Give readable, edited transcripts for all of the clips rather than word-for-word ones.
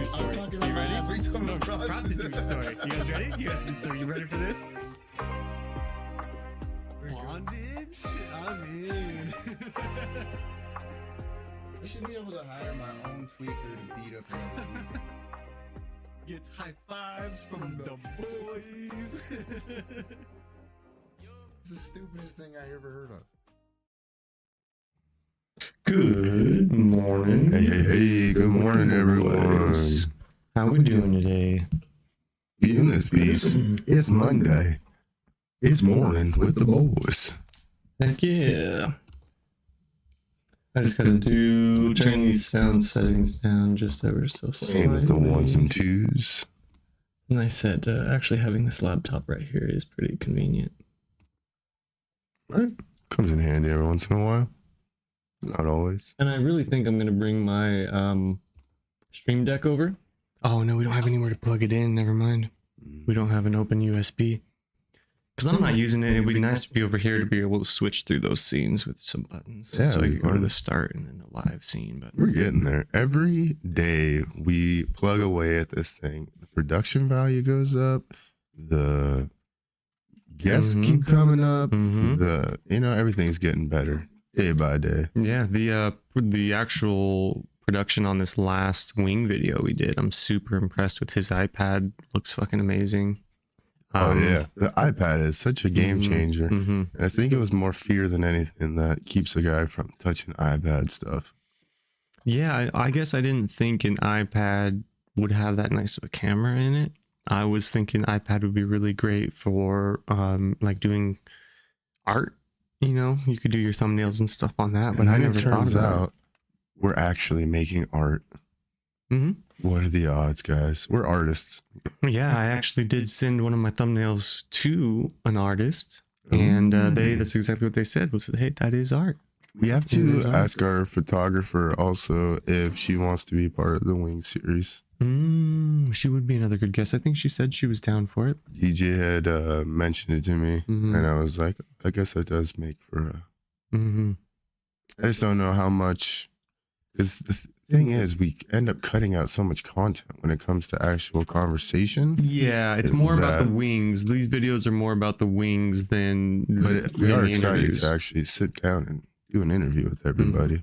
story. I'm talking You about ready? ass. What are you talking about, bro? Prostitute story. You guys ready? Are you ready for this? Bondage? I'm in. I should be able to hire my own tweaker to beat up another tweaker. Gets high fives from the boys. It's the stupidest thing I ever heard of. Good morning. Hey, good morning, everyone. How we doing today? In this piece, it's Monday. It's morning with the boys. Heck yeah. I just gotta turn these sound settings down just ever so Same with the slightly. ones and twos. And I said actually having this laptop right here is pretty convenient. Right? Comes in handy every once in a while. Not always. And I really think I'm gonna bring my Stream Deck over. Oh no, we don't have anywhere to plug it in. Never mind. We don't have an open USB. Because I'm not using it. It would be nice to be over here to be able to switch through those scenes with some buttons. Yeah, so you go to fun. the start and then the live scene. But We're getting there. Every day we plug away at this thing. The production value goes up. The guests keep coming up. Everything's getting better day by day. yeah, the actual production on this last wing video we did, I'm super impressed with his iPad. Looks fucking amazing. Oh yeah, the iPad is such a game changer. And And I think it was more fear than anything that keeps a guy from touching iPad stuff. Yeah, I guess I didn't think an iPad would have that nice of a camera in it. I was thinking iPad would be really great for like doing art. You know, you could do your thumbnails and stuff on that. But And I then never it turns thought about out we're actually making art. it. What are the odds, guys? We're artists. Yeah, I actually did send one of my thumbnails to an artist, and that's exactly what they said was, hey, that is art. We have It to is art. ask our photographer also if she wants to be part of the Wing series. She would be another good guess. I think she said she was down for it. DJ had mentioned it to me, and I was like, I guess that does make for a... I just don't know how much... Because the thing is, we end up cutting out so much content when it comes to actual conversation. Yeah, it's more about the That- wings. These videos are more about the wings than But we than are the excited interviews. to actually sit down and do an interview with everybody.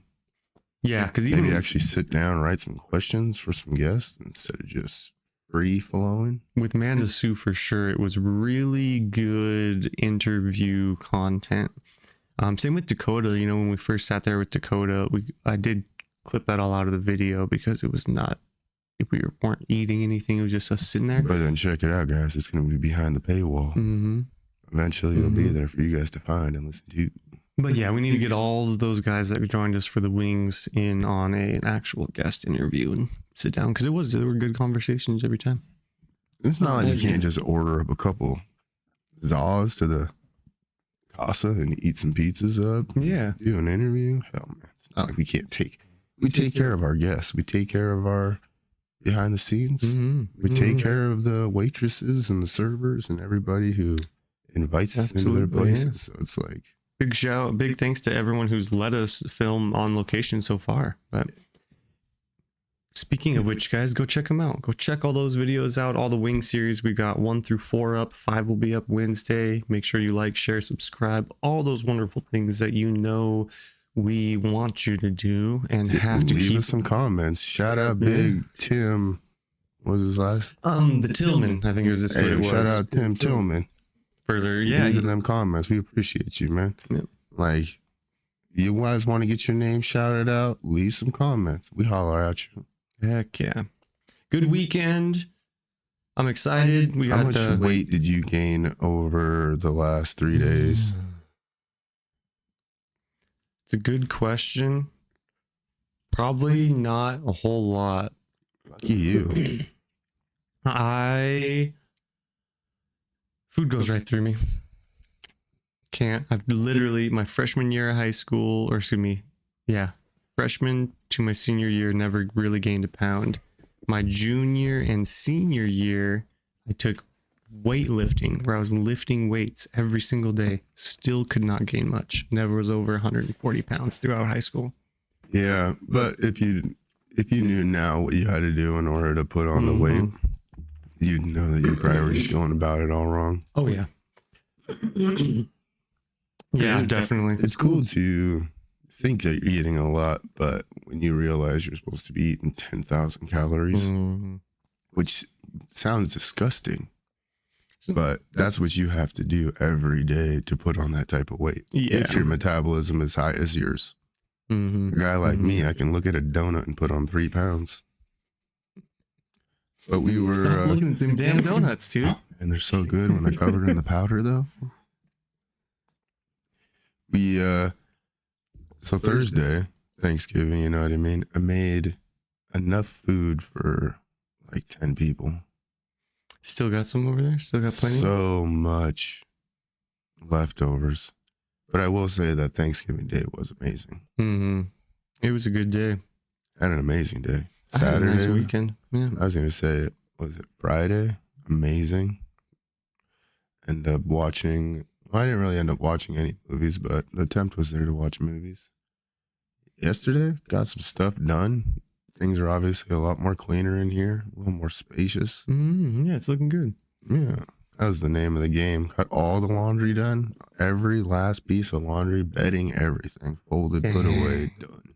Yeah, because Maybe even actually sit down, write some questions for some guests instead of just free flowing. with Manda Sue, for sure, it was really good interview content. Same with Dakota. You know, when we first sat there with Dakota, I did clip that all out of the video because it was not, if we weren't eating anything, it was just us sitting there. But then check it out, guys. It's going to be behind the paywall. Eventually, it'll be there for you guys to find and listen to. But yeah, we need to get all of those guys that joined us for the wings in on an actual guest interview and sit down, because there were good conversations every time. It's not like you can't just order up a couple Zaws to the Casa and eat some pizzas up. Yeah. Do an interview. Hell, man. It's not like we take care of our guests. We take care of our behind the scenes. We take care of the waitresses and the servers and everybody who invites us into their Absolutely, yeah. places. So it's like, Big thanks to everyone who's let us film on location so far. But speaking of which, guys, go check them out. Go check all those videos out. All the wing series, we got 1 through 4 up. 5 will be up Wednesday. Make sure you like, share, subscribe, all those wonderful things that you know we want you to do and have to leave keep. us some comments. Shout out Big Tim. What was his last? The Tillman, I think it was just what Hey, it was. shout out Tim Tillman. Further, yeah. Leave them comments. We appreciate you, man. Yep. Like, you guys want to get your name shouted out? Leave some comments. We holler at you. Heck yeah. Good weekend. I'm excited. We How got much weight did you gain over the last 3 days? It's a good question. Probably not a whole lot. Lucky you. Food goes right through me. Can't. I've literally, my freshman year of high school, or excuse me, yeah, freshman to my senior year, never really gained a pound. My junior and senior year, I took weightlifting, where I was lifting weights every single day. Still could not gain much. Never was over 140 pounds throughout high school. Yeah, but if you if you knew now what you had to do in order to put on the weight, you'd know that your priorities going about it all wrong. Oh yeah. Yeah, definitely. It's cool to think that you're eating a lot, but when you realize you're supposed to be eating 10,000 calories, which sounds disgusting, but that's what you have to do every day to put on that type of weight. Yeah. If your metabolism is high as yours. A guy like me, I can look at a donut and put on 3 pounds. But we were Stop looking at them damn donuts, dude. And they're so good when they're covered in the powder, though. We so Thursday, Thanksgiving, you know what I mean? I made enough food for like 10 people. Still got some over there? Still got plenty? So much leftovers. But I will say that Thanksgiving Day was amazing. It was a good day. I had an amazing day. I had Saturday. a nice weekend. Yeah. I was going to say, was it Friday? Amazing. Ended up watching, well, I didn't really end up watching any movies, but the attempt was there to watch movies. Yesterday, got some stuff done. Things are obviously a lot more cleaner in here, a little more spacious. Yeah, it's looking good. Yeah, that was the name of the game. Got all the laundry done. Every last piece of laundry, bedding, everything. Folded, put away, done.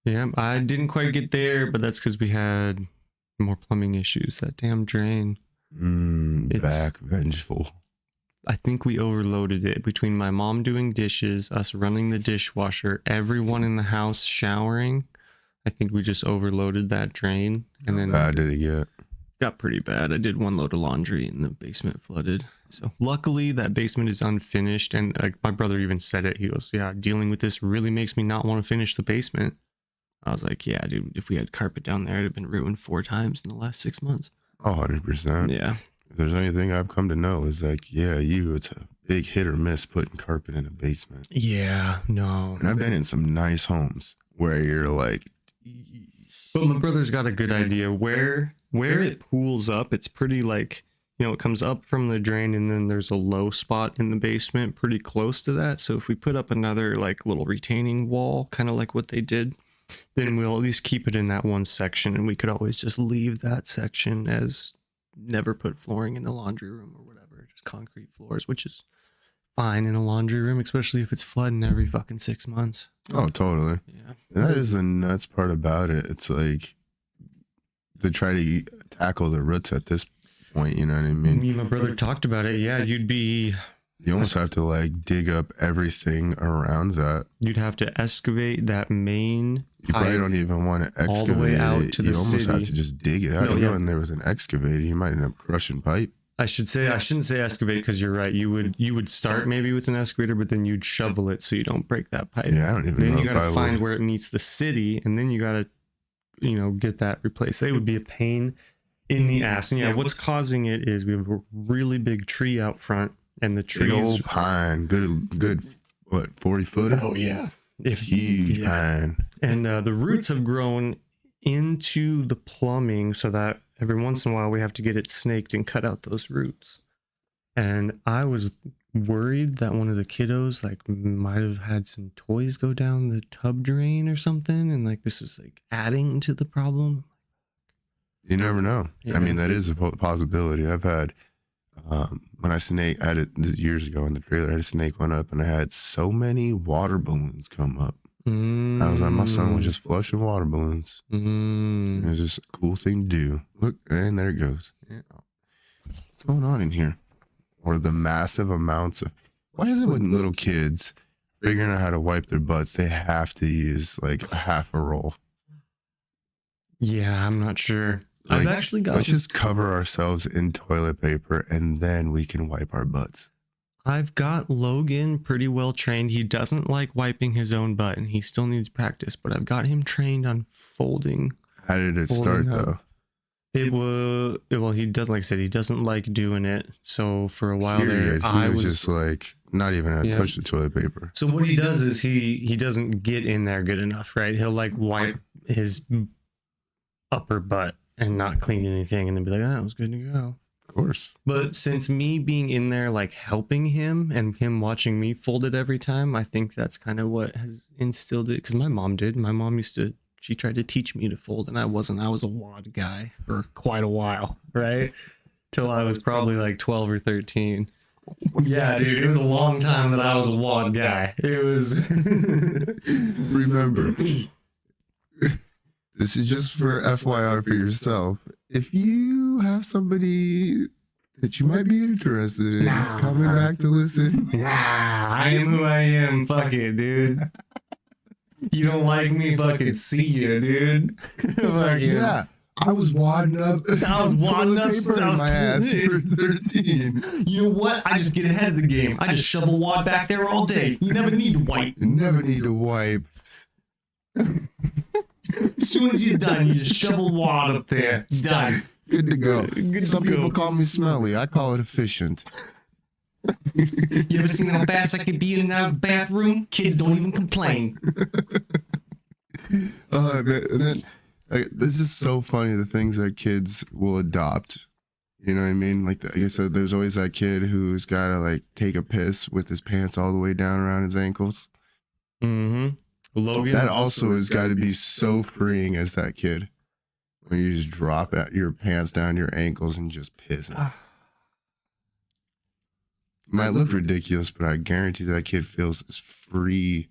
Yeah, I didn't quite get there, but that's because we had more plumbing issues. That damn drain. Back vengeful. I think we overloaded it between my mom doing dishes, us running the dishwasher, everyone in the house showering. I think we just overloaded that drain, and then How bad did it get? got pretty bad. I did one load of laundry and the basement flooded. So luckily that basement is unfinished, and like my brother even said it. He goes, "Yeah, dealing with this really makes me not want to finish the basement." I was like, "Yeah, dude, if we had carpet down there, it'd have been ruined 4 times in the last 6 months." 100%. Yeah. If there's anything I've come to know is like, it's a big hit or miss putting carpet in a basement. Yeah, no. And I've been in some nice homes where you're like, but my brother's got a good idea where it pools up. It's pretty like, it comes up from the drain and then there's a low spot in the basement pretty close to that. So if we put up another like little retaining wall, kind of like what they did, then we'll at least keep it in that one section, and we could always just leave that section as never put flooring in the laundry room or whatever, just concrete floors, which is fine in a laundry room, especially if it's flooding every fucking 6 months. oh, totally. Yeah. That is the nuts part about it. It's like to try to tackle the roots at this point, you know what I mean? Me and my brother talked about it. Yeah, You almost have to like dig up everything around that. you'd have to excavate that main You probably don't even want to excavate all the way out it. to You the almost city. have to just dig it out. No, You yeah. go in there with an excavator, you might end up crushing pipe. I shouldn't say excavate, because you're right. You would start maybe with an excavator, but then you'd shovel it so you don't break that pipe. Yeah, I don't even Then know you if gotta I find would. where it meets the city, and then you gotta, get that replaced. It would be a pain in the ass. And yeah, what's causing it is we have a really big tree out front, and the Big trees. old pine, good, what, 40 footer? Oh yeah, It's huge pine. And the roots have grown into the plumbing, so that every once in a while we have to get it snaked and cut out those roots. And I was worried that one of the kiddos might have had some toys go down the tub drain or something, and this is adding to the problem. You never know. Yeah. I mean, that is a possibility. I've had, when I had it years ago in the trailer, I had a snake one up, and I had so many water balloons come up. I was like, my son was just flushing water balloons. It was just a cool thing to do. Look, and there it goes. Yeah. What's going on in here? Or the massive amounts of, why is it when little kids figuring out how to wipe their butts, they have to use a half a roll? Yeah, I'm not sure. I've actually got. Let's just cover ourselves in toilet paper and then we can wipe our butts. I've got Logan pretty well trained. He doesn't like wiping his own butt, and he still needs practice, but I've got him trained on folding. How did it start though? Well, he does, like I said, he doesn't like doing it. So for a while Period. there, He was just not even gonna Yeah. touch the toilet paper. So what he does is he doesn't get in there good enough, right? He'll wipe his upper butt and not clean anything, and then be like, "Oh, that was good to go." Of course. But since me being in there, helping him and him watching me fold it every time, I think that's kind of what has instilled it. Because my mom did. My mom used to she tried to teach me to fold, and I wasn't. I was a wad guy for quite a while, right? Till I was probably like 12 or 13. Yeah, dude, it was a long time that I was a wad guy. It was. Remember, this is just for FYI for yourself. If you have somebody that you might be interested in coming back to listen, I am who I am. Fuck it, dude. You don't like me? Fucking see ya, dude. yeah. I was wadding up. I was wadding up since I was my ass for 13. You know what? I just get ahead of the game. I just shove a wad back there all day. You never need to wipe. You never need to wipe. As soon as you're done, you just shove a wad up there. Done. Good to go. Good Some to people go. call me smelly. I call it efficient. You ever seen how fast I could be in and out of the bathroom? Kids don't even complain. Man, this is so funny, the things that kids will adopt. You know what I mean? Like I said, there's always that kid who's got to like take a piss with his pants all the way down around his ankles. Mm-hmm. Logan. That also has got to be so freeing as that kid. When you just drop your pants down your ankles and just piss. It might look ridiculous, but I guarantee that kid feels as free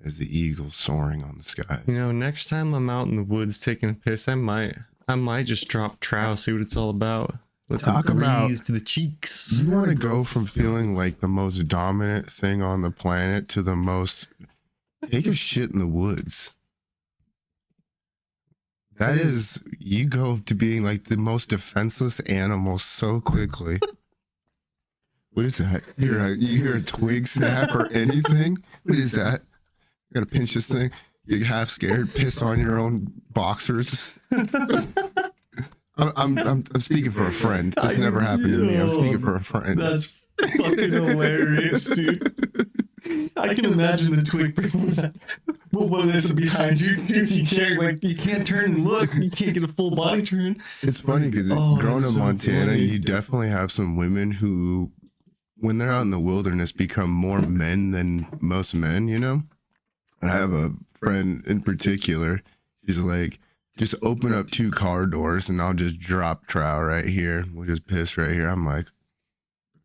as the eagle soaring on the skies. You know, next time I'm out in the woods taking a piss, I might just drop trow, see what it's all about. Let Talk the about- breeze to the cheeks. You want to go from feeling like the most dominant thing on the planet to the most take a shit in the woods. That is, you go to being like the most defenseless animal so quickly. What is that? You hear a twig snap or anything? What is that? You gotta pinch this thing. You're half scared, piss on your own boxers. I'm speaking for a friend. This never happened to me. I'm speaking for a friend. That's fucking hilarious, dude. I can imagine the twig that's behind you, dude. You can't turn and look. You can't get a full body turn. It's funny because Oh, growing that's in so Montana, funny. you definitely have some women who, when they're out in the wilderness, become more men than most men, you know? I have a friend in particular. She's like, just open up 2 car doors and I'll just drop trow right here. We'll just piss right here. I'm like,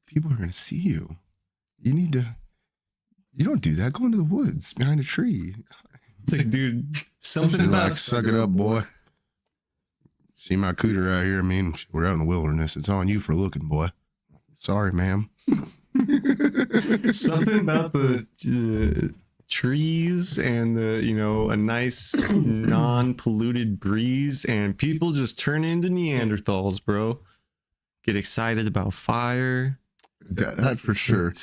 people are going to see you. You don't do that. Go into the woods behind a tree. It's like, dude, something She's about like, suck it up, boy. See my cooter out here? I mean, we're out in the wilderness. It's on you for looking, boy. Sorry, ma'am. something about the trees and a nice non-polluted breeze, and people just turn into Neanderthals, bro. Get excited about fire. That for sure.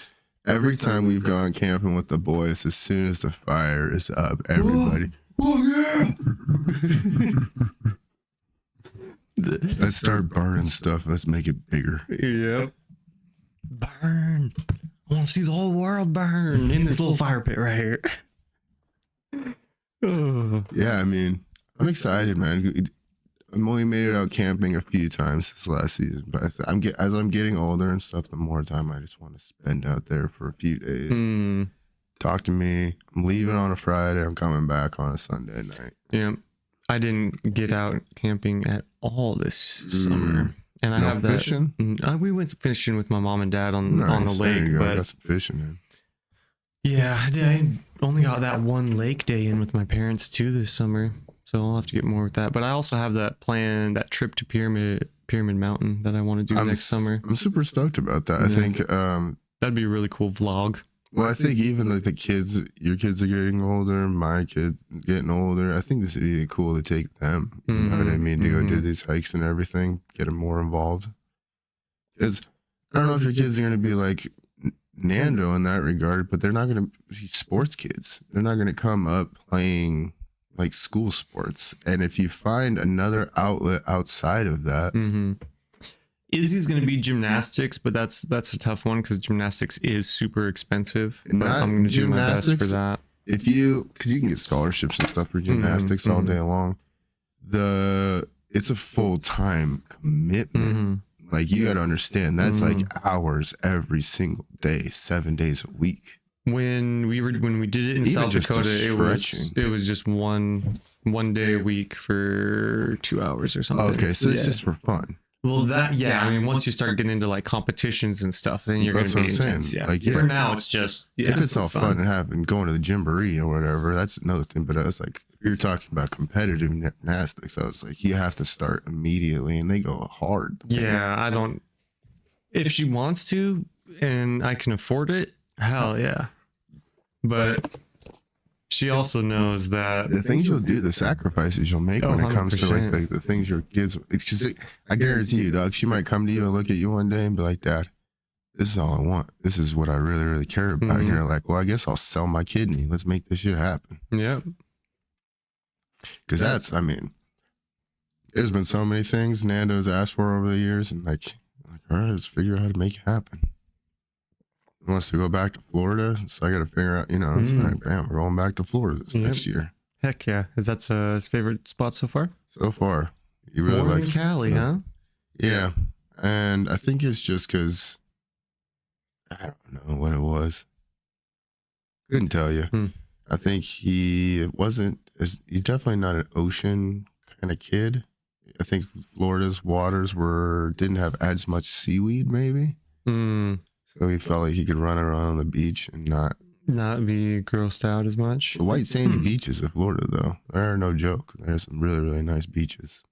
Every time we've gone camping with the boys, as soon as the fire is up, everybody, oh yeah! Let's start burning stuff. Let's make it bigger. Yep. Burn. I want to see the whole world burn in this little fire pit right here. Oh. Yeah, I mean, I'm excited, man. I've only made it out camping a few times this last season, but as I'm getting older and stuff, the more time I just want to spend out there for a few days. Talk to me. I'm leaving on a Friday. I'm coming back on a Sunday night. Yeah. I didn't get out camping at all this summer. And I No have that. fishing? We went fishing with my mom and dad on the Nice, there lake. you go. I But got some fishing in. yeah, I only got that one lake day in with my parents too this summer. So I'll have to get more with that. But I also have that plan, that trip to Pyramid Mountain that I want to do next summer. I'm super stoked about that. I Yeah. think, That'd be a really cool vlog. well, I think even like your kids are getting older, my kids getting older. I think this would be cool to take them. You know what I mean? To go do these hikes and everything, get them more involved. Because I don't know if your kids are going to be like Nando in that regard, but they're not going to be sports kids. They're not going to come up playing like school sports. And if you find another outlet outside of that, Izzy's going to be gymnastics, but that's a tough one because gymnastics is super expensive. But Not I'm going to do my best for gymnastics. that. if you, because you can get scholarships and stuff for gymnastics all day long, it's a full-time commitment. Like, you got to understand, that's like hours every single day, 7 days a week. When we did it in Even South just the Dakota, it was stretching. just one 1 day a week for 2 hours or something. Okay, so it's Yeah. just for fun. Well, that I mean, once you start getting into like competitions and stuff, then you're going That's to what be I'm intense. saying. Yeah. Like, yeah. For now, it's just If it's for all fun and having going to the gymboree or whatever, that's another thing. But it's like if you're talking about competitive gymnastics, I was like, you have to start immediately, and they go hard. Yeah, I don't. If she wants to, and I can afford it, hell yeah. But she also knows that The things you'll do, the sacrifices you'll make when it comes to like 100%. the things your kids. Because I guarantee you, dog, she might come to you and look at you one day and be like, "Dad, this is all I want. This is what I really, really care about." And you're like, "Well, I guess I'll sell my kidney. Let's make this shit happen." Yeah. Because that's, I mean, there's been so many things Nando's asked for over the years, and like, all right, let's figure out how to make it happen. He wants to go back to Florida, so I got to figure out, it's like, bam, we're going back to Florida this next year. Heck yeah. Is that his favorite spot so far? So far, he really Mornin, likes Cali, huh? Yeah, and I think it's just because I don't know what it was. Couldn't tell you. I think he's definitely not an ocean kind of kid. I think Florida's waters didn't have as much seaweed, maybe. So he felt like he could run around on the beach and not be grossed out as much. The white sandy beaches of Florida, though, they're no joke. There's some really, really nice beaches.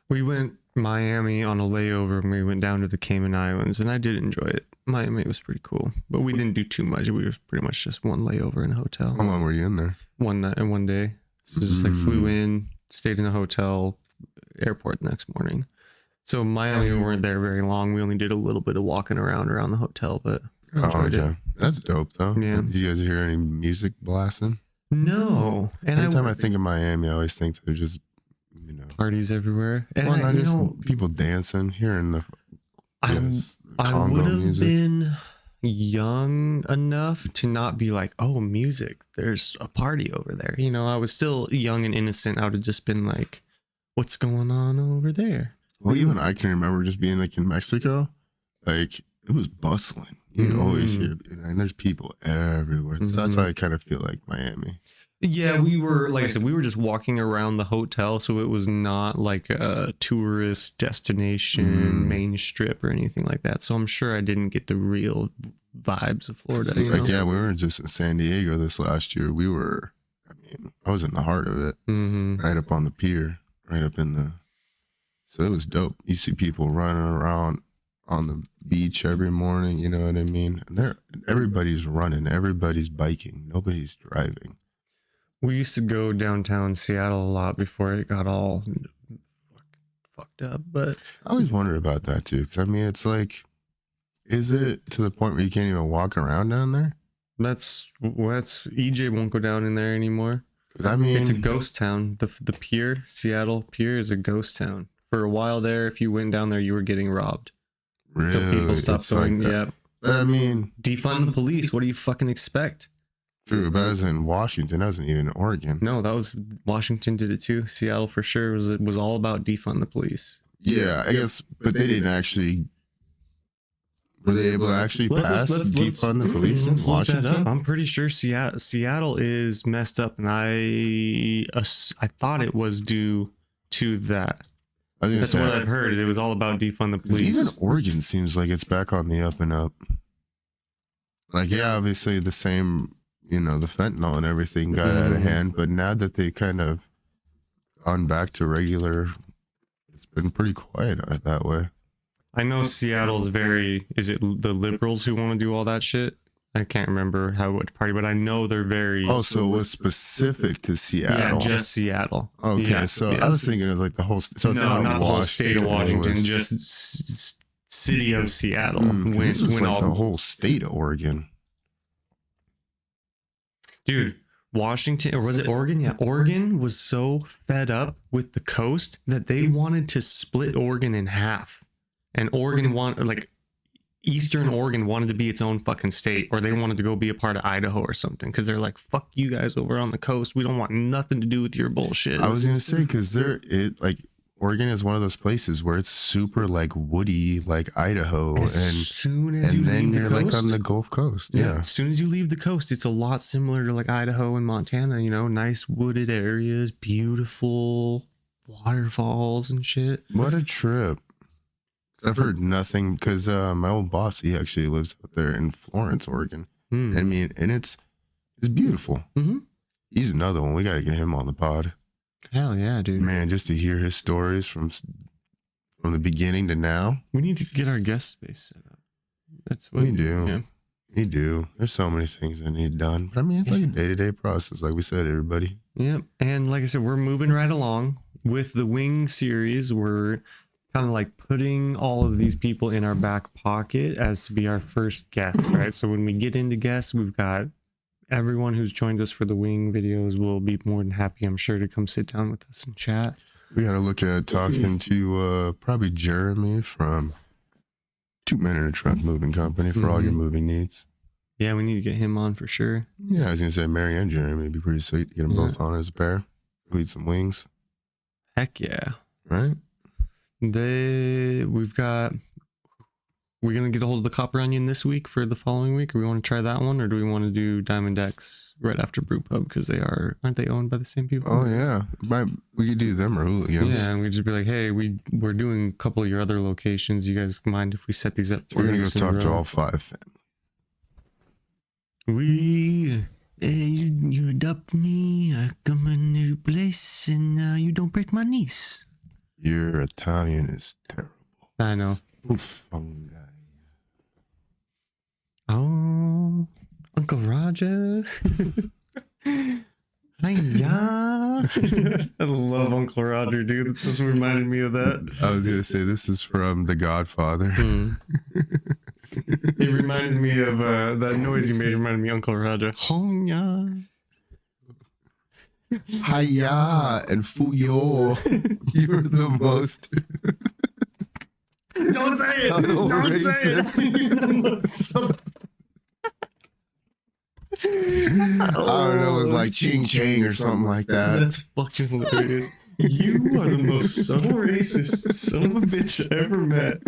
We went Miami on a layover and we went down to the Cayman Islands, and I did enjoy it. Miami was pretty cool, but we didn't do too much. We were pretty much just one layover in a hotel. How long were you in there? 1 night and 1 day. So just like flew in, stayed in a hotel, airport the next morning. So Miami, we weren't there very long. We only did a little bit of walking around the hotel, but I enjoyed it. That's dope, though. Yeah. Did you guys hear any music blasting? No. And Anytime I think of Miami, I always think they're just, parties everywhere. And well, not just people dancing, hearing the I Congo would have music. been young enough to not be like, oh, music, there's a party over there. I was still young and innocent. I would have just been like, what's going on over there? Well, even I can remember just being like in Mexico, like it was bustling. You always hear, and there's people everywhere. So that's how I kind of feel like Miami. Yeah, we were, like I said, we were just walking around the hotel, so it was not like a tourist destination, main strip or anything like that. So I'm sure I didn't get the real vibes of Florida. Yeah, we were just in San Diego this last year. I was in the heart of it, right up on the pier, right up in the. So it was dope. You see people running around on the beach every morning. You know what I mean? And everybody's running, everybody's biking, nobody's driving. We used to go downtown Seattle a lot before it got all fucked up, but I always wondered about that too. Because it's like, is it to the point where you can't even walk around down there? That's EJ won't go down in there anymore. It's a ghost town. The pier, Seattle Pier, is a ghost town. For a while there, if you went down there, you were getting robbed. Really? So people stopped going. Like yeah. But defund the police. What do you fucking expect? True, but I was in Washington. I wasn't even in Oregon. No, that was Washington did it too. Seattle for sure was all about defund the police. Yeah, I guess, but they didn't actually. Were they able to actually pass defund the police in Washington? I'm pretty sure Seattle is messed up, and I thought it was due to that. That's what I've heard. It was all about defund the police. Even Oregon seems like it's back on the up and up. Like, yeah, obviously the same. The fentanyl and everything got out of hand, but now that they kind of gone back to regular, it's been pretty quiet out that way. I know Seattle's is it the liberals who want to do all that shit? I can't remember which party, but I know they're very. Oh, so it was specific to Seattle. Yeah, just Seattle. Okay, yeah, so I was thinking of like the whole. So it's not the whole state of Washington, just city of Seattle. This was like the whole state of Oregon. Dude, Washington, or was it Oregon? Yeah, Oregon was so fed up with the coast that they wanted to split Oregon in half. And Eastern Oregon wanted to be its own fucking state, or they wanted to go be a part of Idaho or something, because they're like, fuck you guys over on the coast. We don't want nothing to do with your bullshit. I was going to say, because Oregon is one of those places where it's super like woody, like Idaho, As soon as and you then leave the you're like coast, on the Gulf Coast. Yeah. as soon as you leave the coast, it's a lot similar to like Idaho and Montana. You know, nice wooded areas, beautiful waterfalls and shit. What a trip. I've heard nothing because my old boss, he actually lives out there in Florence, Oregon. I mean, and it's beautiful. Mm-hmm. He's another one. We got to get him on the pod. Hell yeah, dude. Man, just to hear his stories from the beginning to now. We need to get our guest space set up. That's what We do. Yeah. We do. There's so many things that need done. But I mean, it's like a day-to-day process, like we said, everybody. Yep. And like I said, we're moving right along with the Wing series. We're kind of like putting all of these people in our back pocket as to be our first guest, right? So when we get into guests, we've got everyone who's joined us for the Wing videos will be more than happy, I'm sure, to come sit down with us and chat. We got to look at talking to probably Jeremy from 2 Men in a Truck Moving Company for all your moving needs. Yeah, we need to get him on for sure. Yeah, I was going to say Mary and Jeremy would be pretty sweet to get them both on as a pair. We eat some wings. Heck yeah. Right? We're gonna get a hold of the Copper Onion this week for the following week, or we want to try that one, or do we want to do Diamond X right after Brew Pub, because aren't they owned by the same people? Oh yeah, we could do them or hooligans. Yeah, and we just be like, hey, we're doing a couple of your other locations. You guys mind if we set these up? We're gonna go talk to all 5. You adopt me, I come in your place, and you don't break my knees. Your Italian is terrible. I know. Fungi. Oh, Uncle Roger. Hiya. I love Uncle Roger, dude. This just reminded me of that. I was gonna say this is from The Godfather. It reminded me of that noise you made. Reminded me of Uncle Roger. Hiya. Hiya and fuyo. You're the most. Don't say it. Don't say it. I don't know, it was like ching chang or something like that. That's fucking hilarious. You are the most subtle racist son of a bitch I ever met.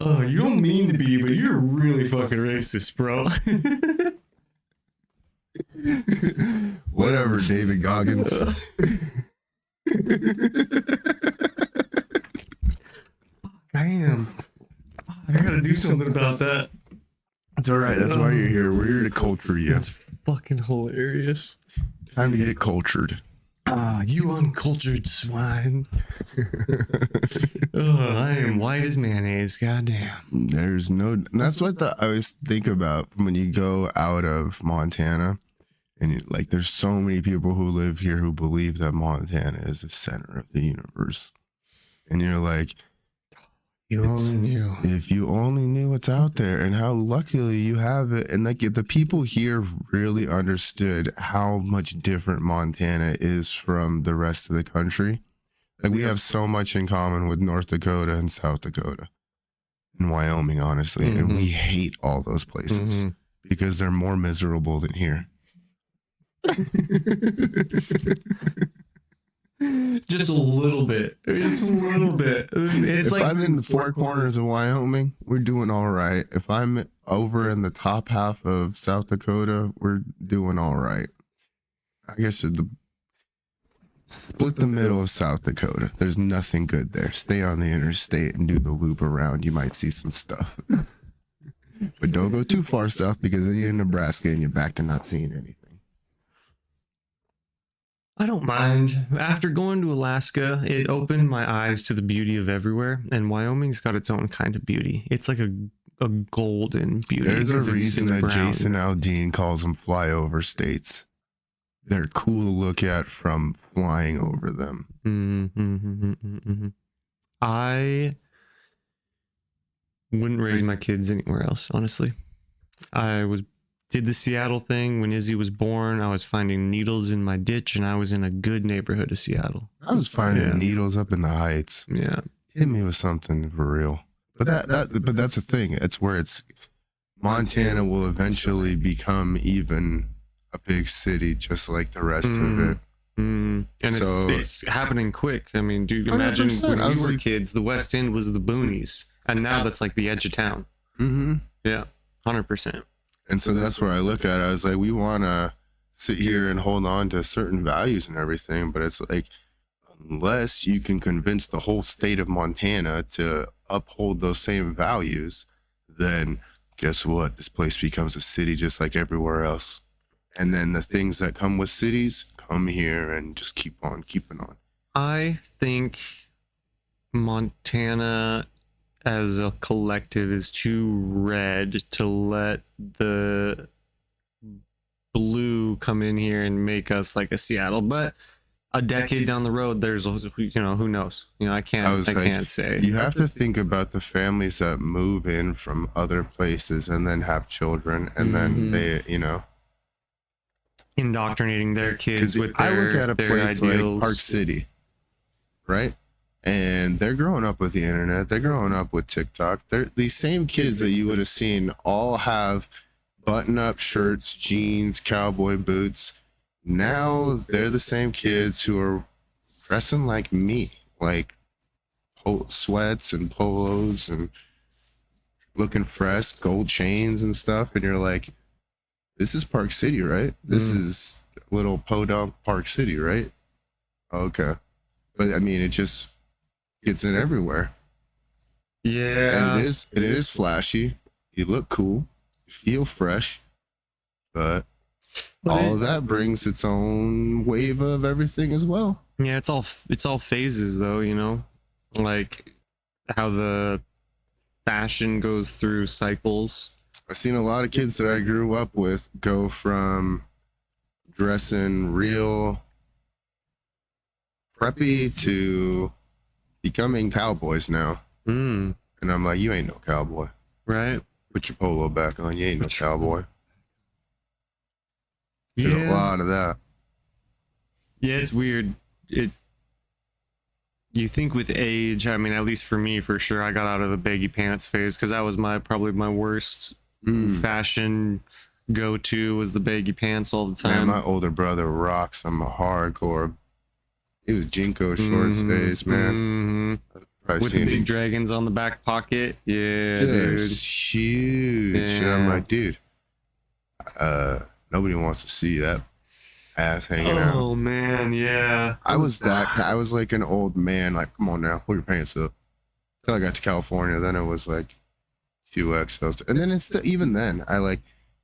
Oh, you don't mean to be, but you're really fucking racist, bro. Whatever, David Goggins. Damn. I gotta do something about that. It's all right. That's why you're here. We're here to culture you. That's fucking hilarious. Time to get cultured. Ah, you uncultured swine. I am white as mayonnaise. Goddamn. There's no. That's what I always think about when you go out of Montana, and like, there's so many people who live here who believe that Montana is the center of the universe, and you're like, You only knew. if you only knew what's out there and how luckily you have it. And like, the people here really understood how much different Montana is from the rest of the country. Like, we have so much in common with North Dakota and South Dakota and Wyoming, honestly. And we hate all those places because they're more miserable than here. Just a little bit. Just a little bit. It's if like I'm in the 4 corners of Wyoming, we're doing all right. If I'm over in the top half of South Dakota, we're doing all right. I guess split the middle of South Dakota. There's nothing good there. Stay on the interstate and do the loop around. You might see some stuff. But don't go too far south, because then you're in Nebraska and you're back to not seeing anything. I don't mind. After going to Alaska, it opened my eyes to the beauty of everywhere, and Wyoming's got its own kind of beauty. It's like a golden beauty. There's a It's reason that brown. Jason Aldean calls them flyover states. They're cool to look at from flying over them. I wouldn't raise my kids anywhere else, honestly. Did the Seattle thing when Izzy was born. I was finding needles in my ditch, and I was in a good neighborhood of Seattle. I was finding needles up in the heights. Yeah. Hit me with something for real. But that's the thing. It's where Montana will eventually become even a big city, just like the rest of it. And And So- it's happening quick. I mean, dude, 100%. imagine when I we was were like- kids, the West End was the boonies, and now that's like the edge of town. Mm-hmm. Yeah, 100%. And so that's where I look at it. I was like, we want to sit here and hold on to certain values and everything, but it's like, unless you can convince the whole state of Montana to uphold those same values, then guess what? This place becomes a city just like everywhere else. And then the things that come with cities come here and just keep on keeping on. I think Montana as a collective is too red to let the blue come in here and make us like a Seattle. But a decade down the road, there's, you know, who knows? You know, I can't say. You have to think about the families that move in from other places and then have children, and then they, you know, Indoctrinating their kids with I look their at a place ideals. like Park City, right? And they're growing up with the internet. They're growing up with TikTok. They're these same kids that you would have seen all have button-up shirts, jeans, cowboy boots. Now they're the same kids who are dressing like me, like sweats and polos and looking fresh, gold chains and stuff. And you're like, this is Park City, right? This is little podunk Park City, right? Okay. But I mean, it just gets in everywhere. Yeah. And it is flashy. You look cool. You feel fresh. But all of that brings its own wave of everything as well. Yeah, it's all phases though, you know? Like how the fashion goes through cycles. I've seen a lot of kids that I grew up with go from dressing real preppy to becoming cowboys now. Mm, And I'm like, you ain't no cowboy. right? Put your polo back on. You ain't no cowboy. There's a lot of that. Yeah, it's weird. You think with age, I mean, at least for me, for sure, I got out of the baggy pants phase because that was probably my worst fashion go-to was the baggy pants all the Man, time. my older brother rocks. I'm a hardcore. It was Jinko shorts days, man. Probably With the seen big him dragons on the back pocket. Yeah, dude. just huge. And I'm Yeah. like, dude, nobody wants to see that ass hanging out. Oh man, yeah. I was like an old man. Like, come on now, pull your pants up. Till I got to California, then it was like 2XL. And then even then, I like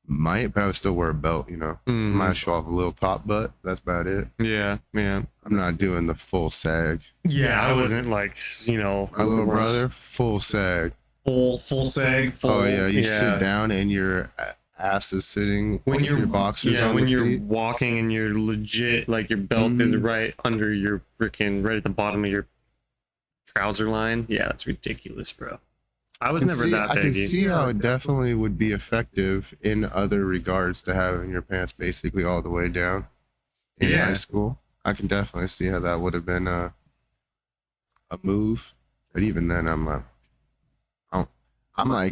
might, but I would still wear a belt. You know, might show off a little top butt. That's about it. Yeah, yeah. I'm not doing the full sag. Yeah, I wasn't like, you know, My little brother, full sag. full sag, full. Oh yeah, you sit down and your ass is sitting when with you're your boxers on when the you're feet. walking and you're legit like your belt is right under your freaking right at the bottom of your trouser line. Yeah, that's ridiculous, bro. I was never that I baggy. can see how it definitely would be effective in other regards to having your pants basically all the way down in Yeah. high school. I can definitely see how that would have been a move. But even then, I'm like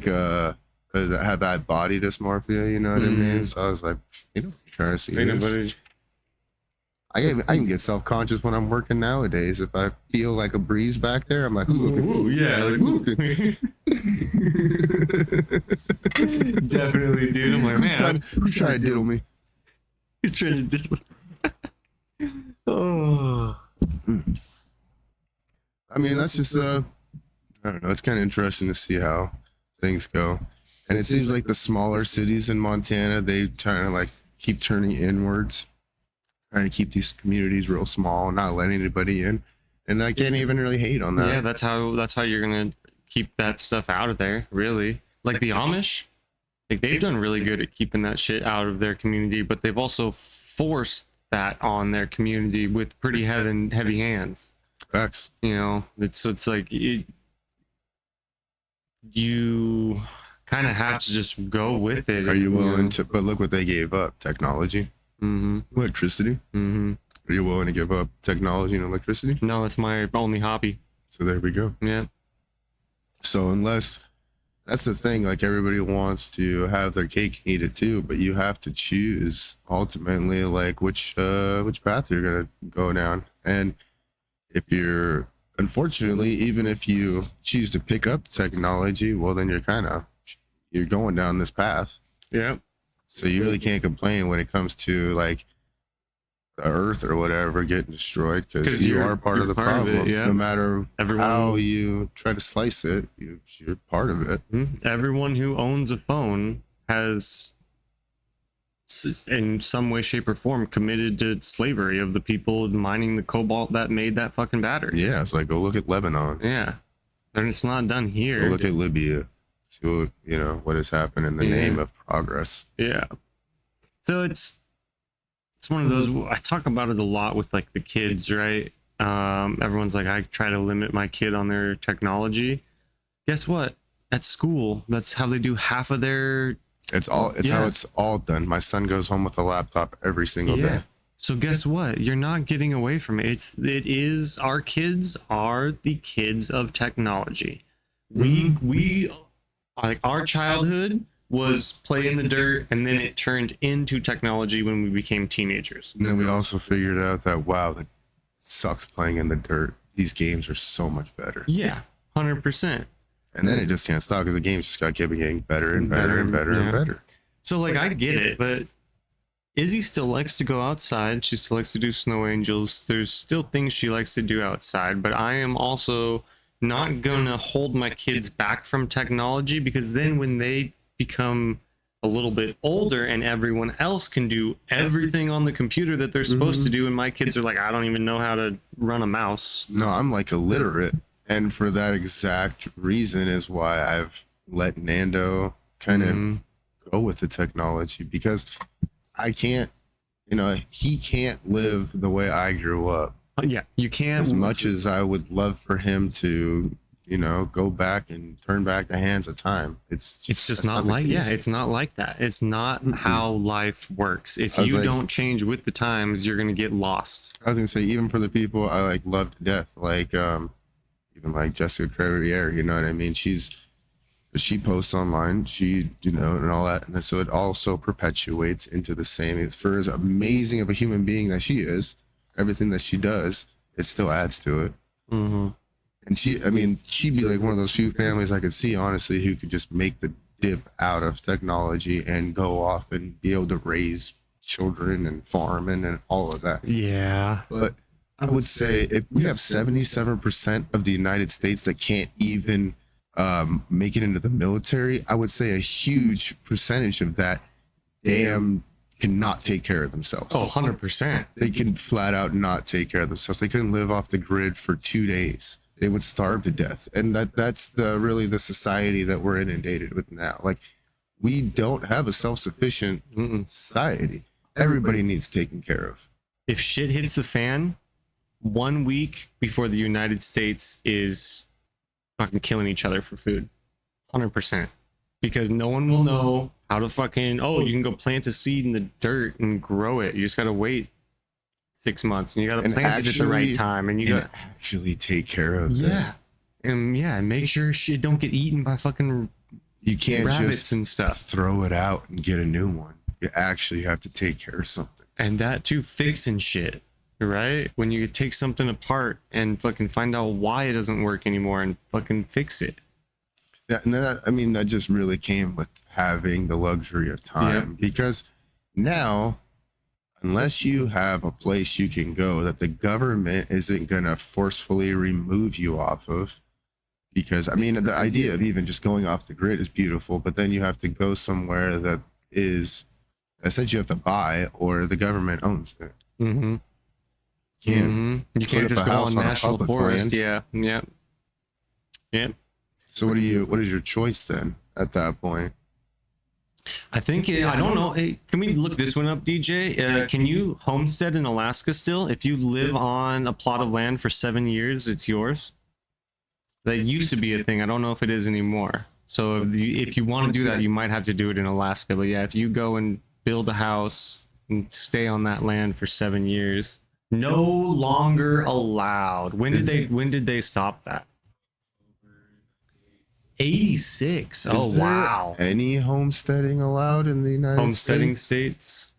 because I have that body dysmorphia, you know what I mean? So I was like, you know, trying to see this. I can get self-conscious when I'm working nowadays. If I feel like a breeze back there, I'm like, ooh, yeah, like, ooh. Definitely, dude. I'm like, man, who's trying to diddle me? he's trying to diddle. Oh. I mean, that's just I don't know. It's kind of interesting to see how things go. And it seems like the smaller cities in Montana, they try to like keep turning inwards, trying to keep these communities real small, not letting anybody in. And I can't even really hate on that. Yeah, that's how you're gonna keep that stuff out of there, really. Like the Amish, like they've done really good at keeping that shit out of their community, but they've also forced that on their community with pretty heavy hands. Facts. You know, it's like you kind of have to just go with it. Are you willing to? But look what they gave up: technology, electricity. Are you willing to give up technology and electricity? No, that's my only hobby. So there we go. Yeah. So unless that's the thing. Like everybody wants to have their cake and eat it too, but you have to choose ultimately like which path you're gonna go down. And if you're unfortunately, even if you choose to pick up technology, well then you're going down this path. Yeah. So you really can't complain when it comes to like the earth or whatever getting destroyed, because you are part of the problem. Yeah. No matter how you try to slice it, you're part of it. Everyone who owns a phone has, in some way, shape, or form, committed to slavery of the people mining the cobalt that made that fucking battery. Yeah, it's like, go look at Lebanon. Yeah. And it's not done here. Go look at Libya. See what has happened in the name of progress. Yeah. So it's one of those, I talk about it a lot with like the kids, right? Everyone's like, I try to limit my kid on their technology. Guess what? At school, that's how they do half of their... It's how it's all done. My son goes home with a laptop every single day. So guess what? You're not getting away from it. Our kids are the kids of technology. We like, our childhood was play in the dirt, and then it turned into technology when we became teenagers. And then we also figured out that, wow, that sucks playing in the dirt. These games are so much better. Yeah, 100%. And then it just can't stop, because the games just got kept getting better and better and better and better. So like, I get it, but Izzy still likes to go outside. She still likes to do snow angels. There's still things she likes to do outside, but I am also not gonna hold my kids back from technology, because then when they become a little bit older and everyone else can do everything on the computer that they're supposed to do, and my kids are like, I don't even know how to run a mouse. No, I'm like illiterate, and for that exact reason is why I've let Nando kind of go with the technology, because I can't, he can't live the way I grew up. Yeah, you can't. As much as I would love for him to, go back and turn back the hands of time, it's just not like, it's not like that. It's not how life works. If you don't change with the times, you're gonna get lost. I was gonna say, even for the people I like love to death, like even like Jessica Crevier, you know what I mean? She posts online, and all that, and so it also perpetuates into the same. It's for as amazing of a human being that she is. Everything that she does, it still adds to it. And she'd be like one of those few families I could see, honestly, who could just make the dip out of technology and go off and be able to raise children and farming and all of that. Yeah. But I would say, if we have 77% of the United States that can't even make it into the military, I would say a huge percentage of that cannot take care of themselves. Oh, 100%. They can flat out not take care of themselves. They couldn't live off the grid for 2 days. They would starve to death. And that's really the society that we're inundated with now. Like, we don't have a self-sufficient society. Everybody needs taken care of. If shit hits the fan, 1 week before the United States is fucking killing each other for food. 100%. Because no one will know how to fucking, you can go plant a seed in the dirt and grow it. You just got to wait 6 months, and you got to plant it at the right time, and you got to actually take care of it. And make sure shit don't get eaten by fucking you can't rabbits just and stuff. Throw it out and get a new one. You actually have to take care of something. And that too, fixing shit, right? When you take something apart and fucking find out why it doesn't work anymore and fucking fix it. That just really came with having the luxury of time, because now, unless you have a place you can go that the government isn't going to forcefully remove you off of, because the idea of even just going off the grid is beautiful, but then you have to go somewhere that is essentially you have to buy, or the government owns it. You can't just go on national forest. Yeah. So what is your choice then at that point? I think, I don't know. Hey, can we look this one up, DJ? Can you homestead in Alaska still? If you live on a plot of land for 7 years, it's yours. That used to be a thing. I don't know if it is anymore. So if you want to do that, you might have to do it in Alaska. But yeah, if you go and build a house and stay on that land for 7 years, no longer allowed. When did they stop that? 86. Is Oh, there wow. any homesteading allowed in the United Homesteading States? states?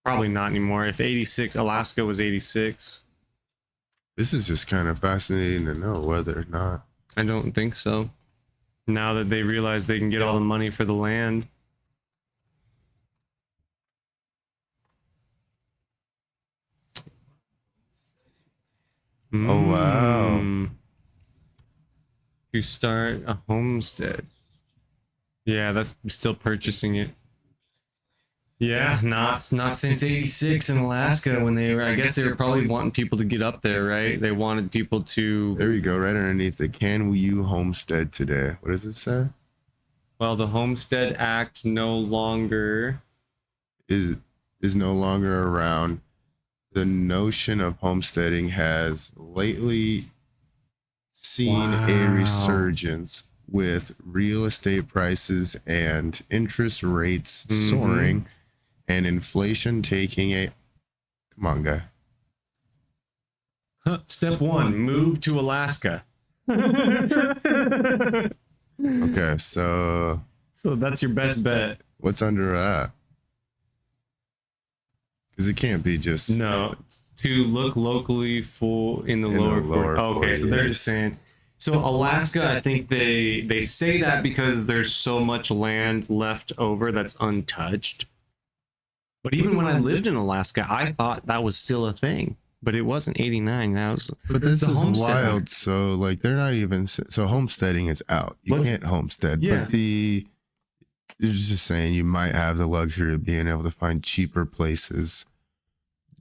Probably not anymore. If 86, Alaska was 86. This is just kind of fascinating to know whether or not. I don't think so. Now that they realize they can get all the money for the land. Oh, wow. To start a homestead. Yeah, that's still purchasing it. Yeah, not since 86 in Alaska when they were, I guess they were probably wanting people to get up there, right? They wanted people to, There you go, right underneath it. Can you homestead today? What does it say? well, the Homestead Act no longer, Is no longer around. The notion of homesteading has lately seen a Wow. resurgence with real estate prices and interest rates soaring and inflation taking a... Come on, guy. Step 1, move to Alaska. Okay, so So that's your best bet. what's under that? Because it can't be just... No, to look locally full in the lower 40. Okay, so they're just saying. So Alaska, I think they say that because there's so much land left over that's untouched. But even when I lived in Alaska, I thought that was still a thing. But it wasn't 89. That was But this the is Homestead wild. Act. So, like, they're not even... So homesteading is out. You Let's- can't homestead. Yeah. But it's just saying you might have the luxury of being able to find cheaper places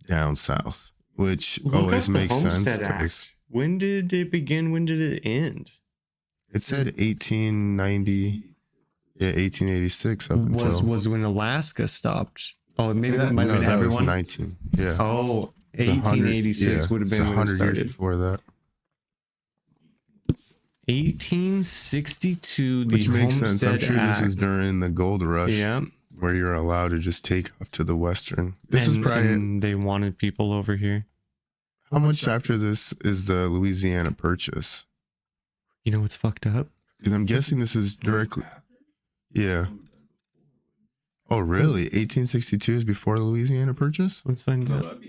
down south, which Look always up the makes sense. Homestead 'Cause Act. When did it begin? When did it end? it said 1890, yeah, 1886 up until... Was when Alaska stopped. Oh, maybe that might no, have been that was everyone. 19. Yeah. Oh, It's 100 1886 would have it's been when it 100 years started. before that. 1862, the Which makes sense. I'm Homestead sure Act. this is during the gold rush, Yeah. where you're allowed to just take off to the western. This is probably... and they wanted people over here. How much after this is the Louisiana Purchase? You know what's fucked up? Because I'm guessing this is directly... Yeah. Oh, really? 1862 is before the Louisiana Purchase? Let's find out.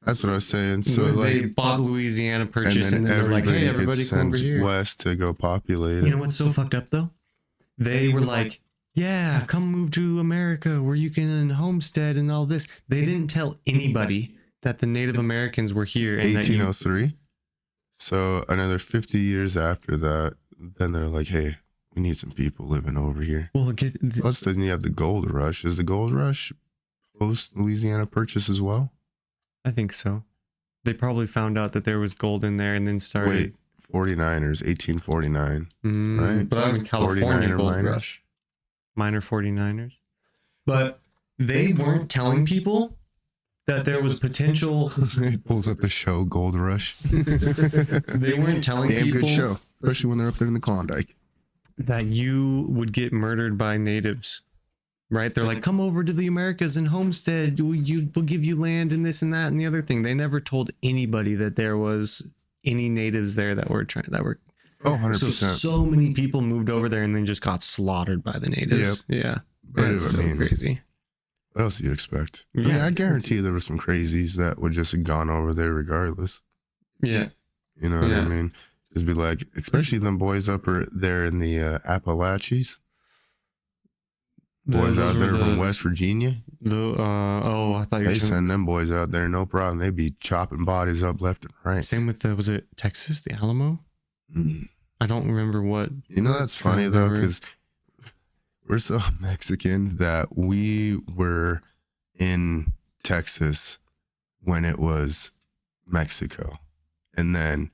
That's what I was saying. So, they like... bought Louisiana Purchase, and then they're like, everybody "Hey, everybody, gets come over sent here." west to go populate it. You know what's so fucked up though? They were like, "Yeah, come move to America where you can homestead and all this." They didn't tell anybody that the Native Americans were here and that you 1803. So another 50 years after that, then they're like, "Hey, we need some people living over here." well Plus, then you have the gold rush. Is the gold rush post Louisiana Purchase as well? I think so. They probably found out that there was gold in there and then started. Wait, 49ers, 1849. right? But I'm in California 49er gold miners. rush. Minor 49ers. But they weren't telling people that there was potential. He pulls up the show, Gold Rush. They weren't telling Damn people good show, especially when they're up there in the Klondike. that you would get murdered by natives. Right? They're like, come over to the Americas and homestead. We'll give you land and this and that and the other thing. They never told anybody that there was any natives there that were Oh, 100%. so many people moved over there and then just got slaughtered by the natives. Yeah. But That's so crazy. What else do you expect? I mean, Yeah. I guarantee there were some crazies that would just have gone over there regardless. Yeah. You know what Yeah. I mean? Just be like, especially them boys up there in the Appalachies. Boys out there from West Virginia. I thought you were They saying, send them boys out there, no problem. They be chopping bodies up left and right. same with was it Texas, the Alamo? Mm. I don't remember what. You know, that's funny though, because we're so Mexican that we were in Texas when it was Mexico. And then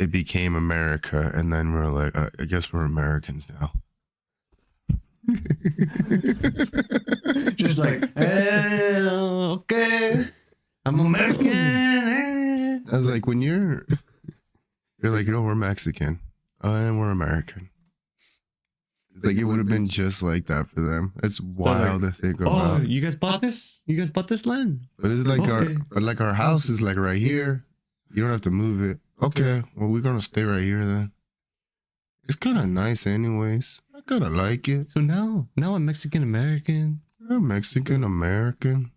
it became America. And then we're like, I guess we're Americans now. Just like, okay, I'm American. I was like, when you're like, we're Mexican. And we're American. It's like it would have been just like that for them. It's wild to think Oh, about. you guys bought this? You guys bought this land? But it's like Okay. our house is like right here. You don't have to move it. Okay, well we're gonna stay right here then. It's kind of nice anyways. I kind of like it. So now I'm Mexican American. I'm Mexican American.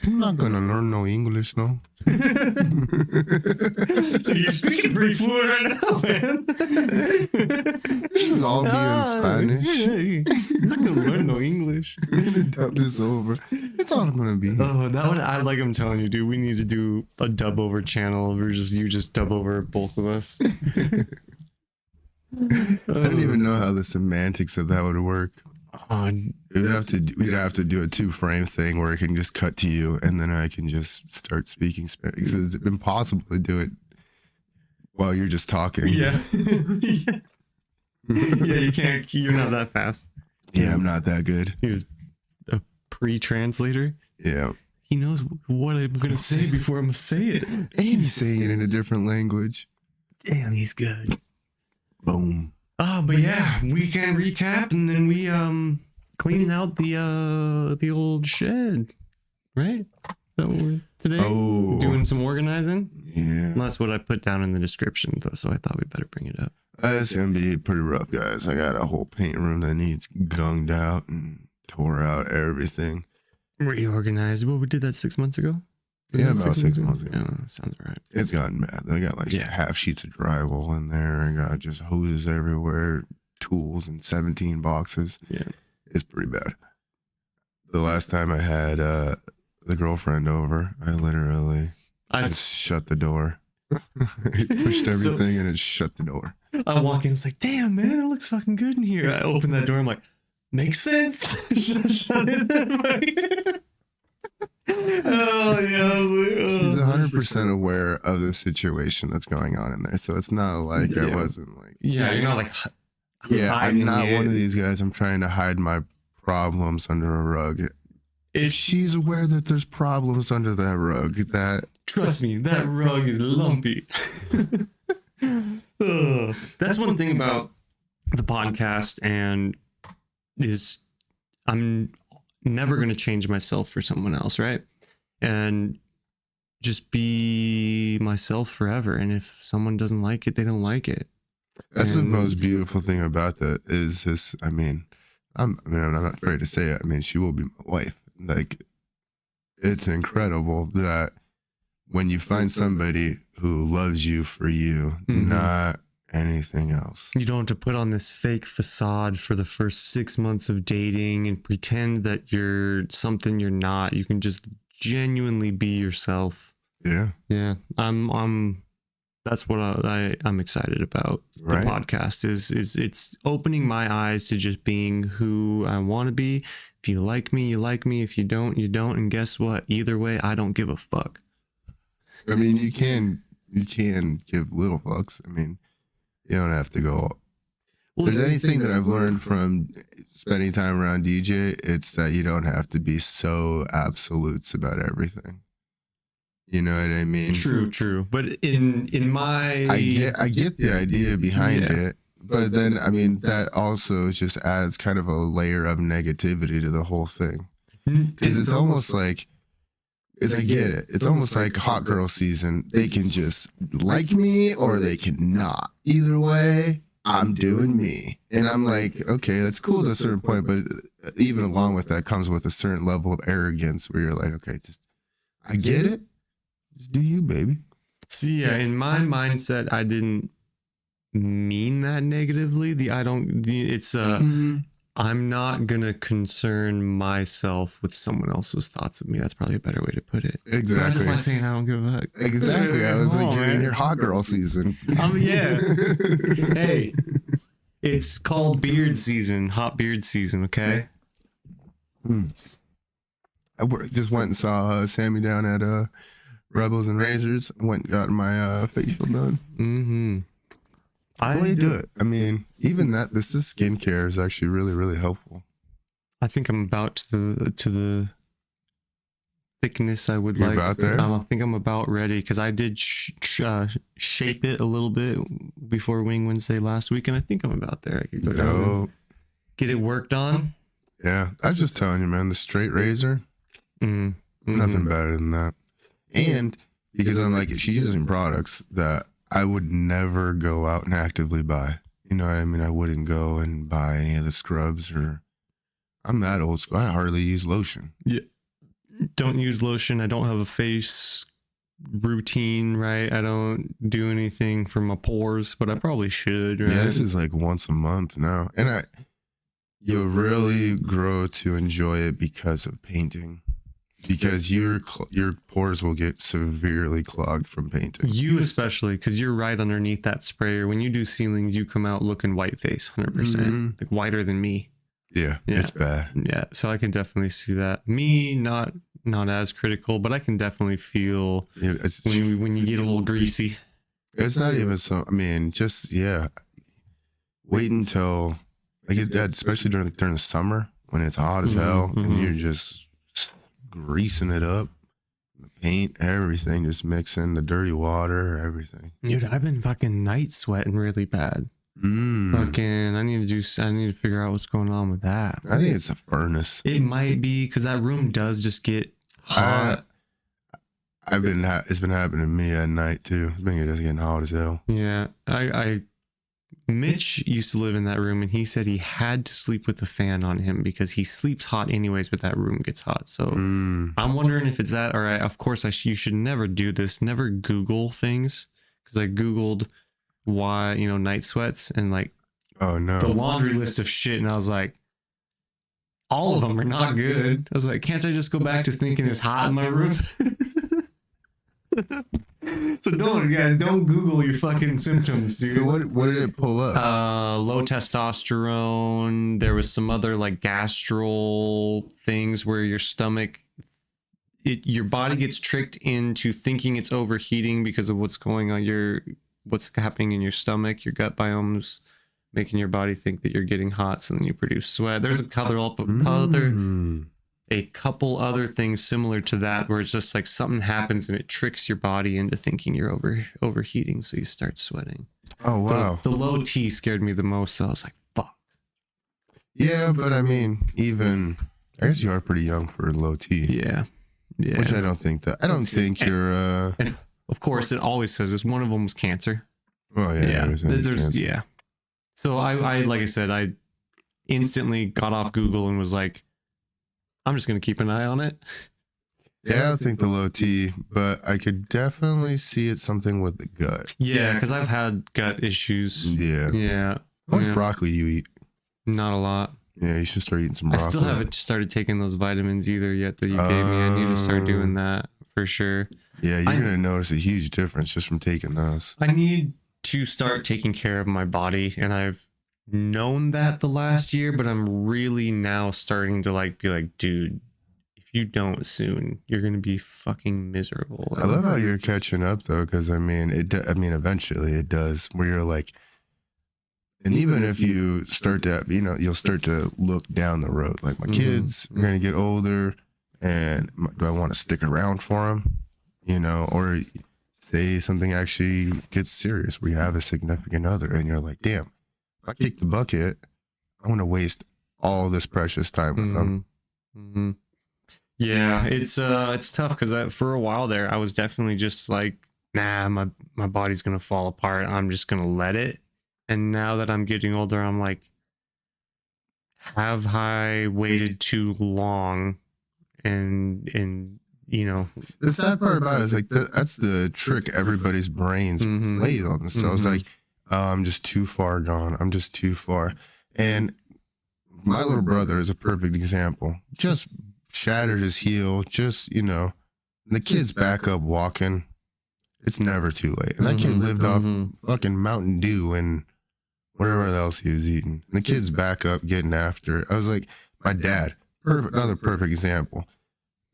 I'm not gonna learn no English though. So you're speaking pretty fluent right now, man. This will all be in Spanish. I'm not gonna learn no English. We're gonna dub this over. It's all gonna be. Oh, that one, I'm telling you, dude, we need to do a dub over channel where you just dub over both of us. I don't even know how the semantics of that would work. We'd have to do a 2-frame thing where it can just cut to you, and then I can just start speaking Spanish. Because it's impossible to do it while you're just talking. Yeah. Yeah, you can't. You're not that fast. Yeah, I'm not that good. He's a pre-translator. Yeah. He knows what I'm gonna say before I'm gonna say it. And he's saying it in a different language. Damn, he's good. Boom. But yeah, weekend recap, and then we cleaning out the old shed, right? So we're today doing some organizing. Yeah. And that's what I put down in the description, though. So I thought we'd better bring it up. It's gonna be pretty rough, guys. I got a whole paint room that needs gunged out and tore out everything. Reorganized. Well, we did that 6 months ago. Yeah, about 6 months ago. Yeah, sounds right. It's gotten bad. I got like half sheets of drywall in there. I got just hoses everywhere, tools in 17 boxes. Yeah. It's pretty bad. The last time I had the girlfriend over, I literally just shut the door. I pushed everything and it shut the door. I walk in, it's like, damn, man, it looks fucking good in here. I open that door, I'm like, makes sense. Shut it. Oh yeah, she's 100% aware of the situation that's going on in there, so it's not like I wasn't like. Yeah, you're not like. I'm not one of these guys. I'm trying to hide my problems under a rug. If she's aware that there's problems under that rug, trust me, that rug is lumpy. That's one thing about the podcast, and I'm never going to change myself for someone else, right? And just be myself forever. And if someone doesn't like it, they don't like it. That's the most beautiful thing about that is this. I'm not afraid to say it. I mean, she will be my wife. Like, it's incredible that when you find somebody who loves you for you, not anything else. You don't have to put on this fake facade for the first 6 months of dating and pretend that you're something you're not. You can just genuinely be yourself. Yeah. Yeah. That's what I'm excited about. The podcast is it's opening my eyes to just being who I want to be. If you like me, you like me. If you don't, you don't. And guess what? Either way, I don't give a fuck. I mean, you can give little fucks. I mean, you don't have to go. Well, if there's anything that I've learned from spending time around DJ, it's that you don't have to be so absolutes about everything. You know what I mean? True. But in my, I get the idea behind it, but then I mean that also just adds kind of a layer of negativity to the whole thing, because it's almost like. Is I get it. It's almost like hot girl season. They can just like me or they can not. Either way, I'm doing me. And I'm like, okay, that's cool to a certain point, but even along with that comes with a certain level of arrogance where you're like, okay, I get it. Just do you, baby. See, in my mindset, I didn't mean that negatively. I'm not going to concern myself with someone else's thoughts of me. That's probably a better way to put it. Exactly. I just like saying I don't give a fuck. Exactly. I was like, you're in your hot girl season. Yeah. Hey, it's called beard season, hot beard season, okay? I just went and saw Sammy down at Rebels and Razors. Went and got my facial done. Mm-hmm. That's the way you do it. I mean, even this is skincare is actually really, really helpful. I think I'm about to the thickness I would like. About there? I think I'm about ready because I did shape it a little bit before Wing Wednesday last week, and I think I'm about there. I could go down and get it worked on. Yeah, I was just telling you, man, the straight razor, nothing better than that. And because I'm like, she's using products that I would never go out and actively buy. You know what I mean? I wouldn't go and buy any of the scrubs or I'm that old school. I hardly use lotion. Yeah. Don't use lotion. I don't have a face routine, right? I don't do anything for my pores, but I probably should, right? Yeah, this is like once a month now. And you really grow to enjoy it because of painting. Because your pores will get severely clogged from painting. You especially, because you're right underneath that sprayer. When you do ceilings, you come out looking white face, 100%. Like whiter than me. Yeah, it's bad. Yeah, so I can definitely see that. Me, not as critical, but I can definitely feel when you get a little greasy. It's not even so. I mean, just wait until especially during the summer when it's hot as hell and you're just greasing it up, the paint, everything, just mixing the dirty water, everything. Dude, I've been fucking night sweating really bad. Fucking, I need to figure out what's going on with that. I think it's a furnace. It might be because that room does just get hot. It's been happening to me at night too. It's been just getting hot as hell. Yeah, Mitch used to live in that room, and he said he had to sleep with the fan on him because he sleeps hot anyways, but that room gets hot. So I'm wondering if it's that. All right, of course, you should never do this. Never Google things, because I Googled why, night sweats, and like, oh no, the laundry list of shit, and I was like, all of them are not good. I was like, can't I just go back to thinking it's hot in my room? So don't Google your fucking symptoms, dude. So what did it pull up? Low testosterone. There was some other like gastral things where your stomach, your body gets tricked into thinking it's overheating because of what's happening in your stomach. Your gut biome's making your body think that you're getting hot, so then you produce sweat. There's a couple other things similar to that where it's just like something happens and it tricks your body into thinking you're overheating, so you start sweating. Oh wow. The low T scared me the most, so I was like, fuck. Yeah, but I mean, I guess you are pretty young for low T. Yeah. Which I don't think you're and of course it always says this. One of them was cancer. Well, yeah. There's yeah. So I like I said, I instantly got off Google and was like, I'm just going to keep an eye on it. Yeah, I don't think the low T, but I could definitely see it something with the gut. Yeah, because I've had gut issues. Yeah. Yeah. How much broccoli you eat? Not a lot. Yeah, you should start eating some broccoli. I still haven't started taking those vitamins either yet that you gave me. I need to start doing that for sure. Yeah, you're going to notice a huge difference just from taking those. I need to start taking care of my body, and I've known that the last year, but I'm really now starting to be like, dude, if you don't soon, you're gonna be fucking miserable. I love how you're catching up though, because eventually it does, where you're like, and even if you start to, you'll start to look down the road, like my kids are gonna get older, and do I want to stick around for them, or say something actually gets serious where you have a significant other and you're like, damn, if I kick the bucket, I want to waste all this precious time with them. Yeah, it's tough because for a while there, I was definitely just like, nah, my body's gonna fall apart. I'm just gonna let it. And now that I'm getting older, I'm like, have I waited too long? And the sad part about it is like that's the trick everybody's brains plays on themselves. Like, I'm just too far gone. I'm just too far. And my little brother is a perfect example. Just shattered his heel. Just, the kid's back up walking. It's never too late. And that kid lived off fucking Mountain Dew and whatever else he was eating. And the kid's back up getting after it. I was like, my dad, another perfect example.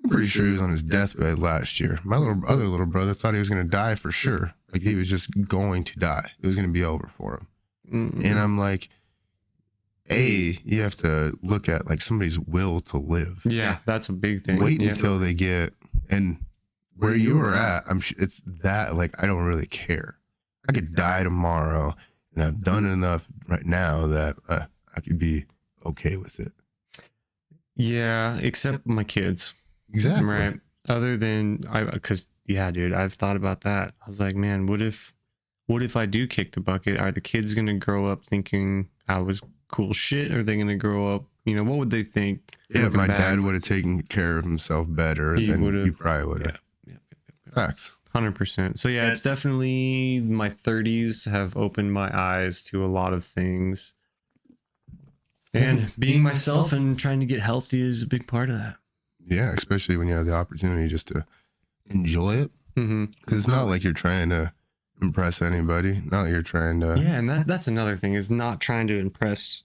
I'm pretty sure he was on his deathbed last year. My other little brother thought he was going to die for sure. Like he was just going to die. It was going to be over for him. And I'm like, you have to look at like somebody's will to live. Yeah, that's a big thing. Wait until they get, and where you were at, it's that like, I don't really care. I could die tomorrow and I've done enough right now that I could be okay with it. Yeah, except my kids. Exactly. Right. Other than dude, I've thought about that. I was like, man, what if what if I do kick the bucket? Are the kids going to grow up thinking I was cool shit? Or are they going to grow up, what would they think? Yeah, my back? dad would have taken care of himself better than he probably would have. Yeah. Facts. 100%. So yeah, it's definitely my 30s have opened my eyes to a lot of things. And being myself and trying to get healthy is a big part of that. Yeah, especially when you have the opportunity just to enjoy it. Because it's not like you're trying to impress anybody. Not like you're trying to... Yeah, and that's another thing, is not trying to impress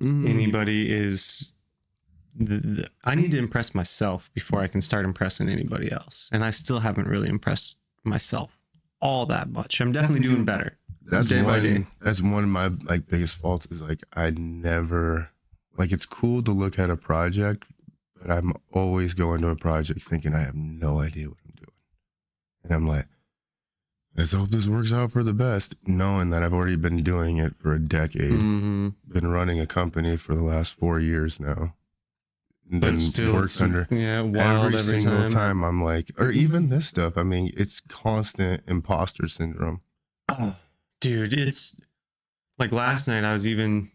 anybody. Is I need to impress myself before I can start impressing anybody else. And I still haven't really impressed myself all that much. I'm definitely doing better. That's day by day. That's one of my biggest faults is I never it's cool to look at a project, but I'm always going to a project thinking I have no idea what I'm doing. And I'm like, let's hope this works out for the best, knowing that I've already been doing it for a decade. Been running a company for the last 4 years now. And but then still works under every single time I'm like, or even this stuff. I mean, it's constant imposter syndrome. Oh, dude, it's like last night I was even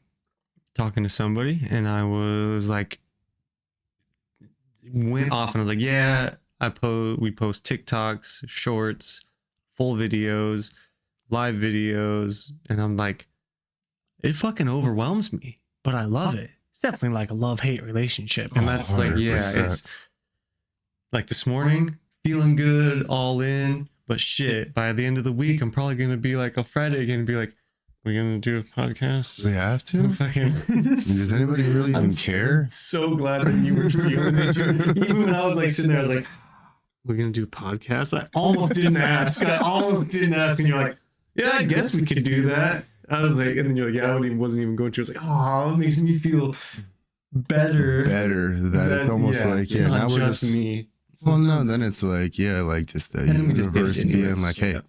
talking to somebody and I was like, went off and I was like, yeah, we post TikToks, shorts, full videos, live videos, and I'm like, it fucking overwhelms me, but I love it. It's definitely like a love-hate relationship, and that's 100%. Like, yeah, it's like this morning, feeling good, all in, but shit, by the end of the week, I'm probably gonna be like, on Friday again, and be like, we're gonna do a podcast. We have to. Does anybody really even care? So glad that you were feeling it too. Even when I was like sitting there, I was like, we're gonna do a podcast. I almost didn't ask. And you're like, yeah, I guess we could do that. I was like, and then you're like, yeah, I wasn't even going to. I was like, oh, it makes me feel better. That it's almost it's not now we're just me. Well, no, then it's like, yeah, like just the universe being like, hey,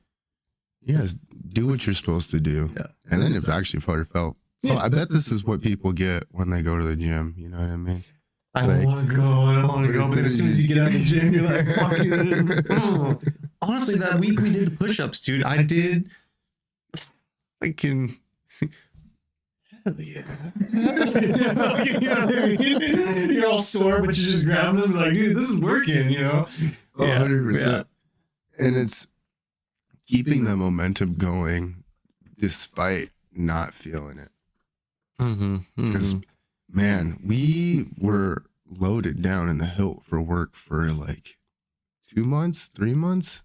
yes, do what you're supposed to do. Yeah. And then it actually probably felt. So I bet this is what people get when they go to the gym. You know what I mean? I don't want to go. But then as soon as you get out of the gym, you're like, fuck it. Honestly, that week we did the push-ups, dude. I did. I can. Hell yeah. You know what I mean? You're all sore, but you just grab them and like, dude, this is working, you know? 100%. Yeah. And it's keeping the momentum going despite not feeling it. Because, man, we were loaded down in the hilt for work for like 2 months, 3 months.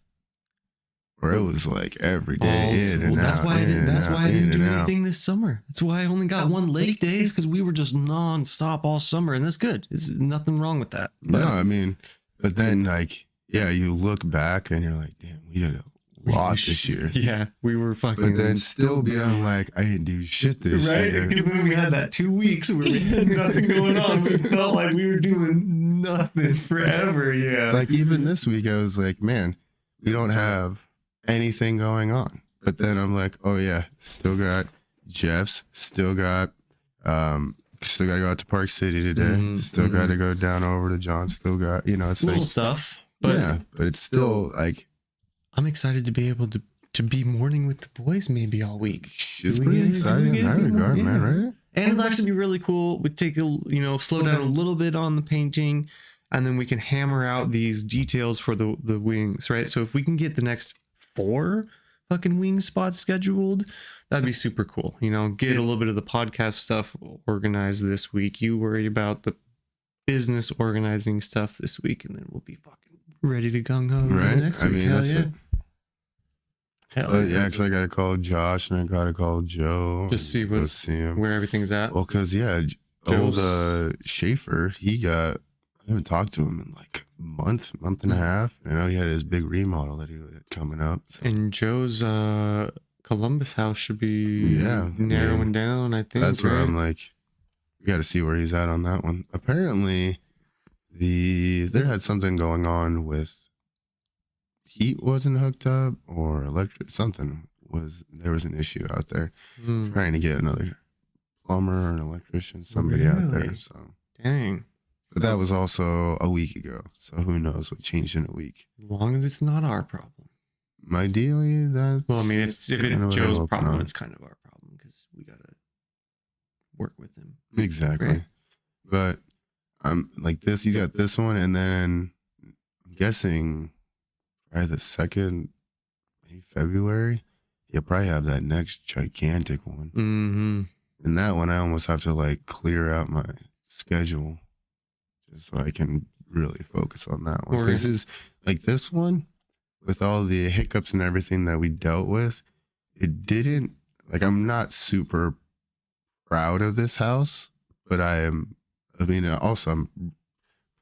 Where it was like every day. That's why I didn't do anything this summer. That's why I only got one lake days, because we were just non-stop all summer, and that's good. There's nothing wrong with that. But, no, I mean, but then like, yeah, you look back and you're like, damn, we did a lot this year. Yeah, we were fucking. But then still being like, I didn't do shit this year. Right? Because then we had that 2 weeks where we had nothing going on. We felt like we were doing nothing forever. Yeah. Like even this week, I was like, man, we don't have anything going on. But then I'm like, oh yeah, still got Jeff's, still got to go out to Park City today, still got to go down over to John, still got, it's little like stuff, but yeah, but it's still like, I'm excited to be able to be morning with the boys maybe all week. It's pretty exciting in that regard, man, right? And it'll actually be really cool. We take slow down a little bit on the painting, and then we can hammer out these details for the wings, right? So if we can get the next 4 fucking wing spots scheduled, that'd be super cool. Get a little bit of the podcast stuff organized this week. You worry about the business organizing stuff this week, and then we'll be fucking ready to gung ho right next week. I mean, that's it. Yeah, because I gotta call Josh and I gotta call Joe. Just see where everything's at. Well, because old Schaefer, I haven't talked to him in like month and a half. I know he had his big remodel that he had coming up. So. And Joe's Columbus house should be narrowing down, I think. That's where I'm like, we got to see where he's at on that one. Apparently, there had something going on with heat wasn't hooked up or electric. There was an issue out there trying to get another plumber or an electrician, somebody out there. So dang. But that was also a week ago, so who knows what changed in a week. As long as it's not our problem. ideally, that's. Well, I mean, if it's Joe's problem, it's kind of our problem because we gotta work with him. Exactly. Right? But like this, he's got this one, and then I'm guessing probably the 2nd, maybe February, he'll probably have that next gigantic one. Mm-hmm. And that one, I almost have to like clear out my schedule just so I can really focus on that one. This is like this one with all the hiccups and everything that we dealt with. It didn't like, I'm not super proud of this house, but I'm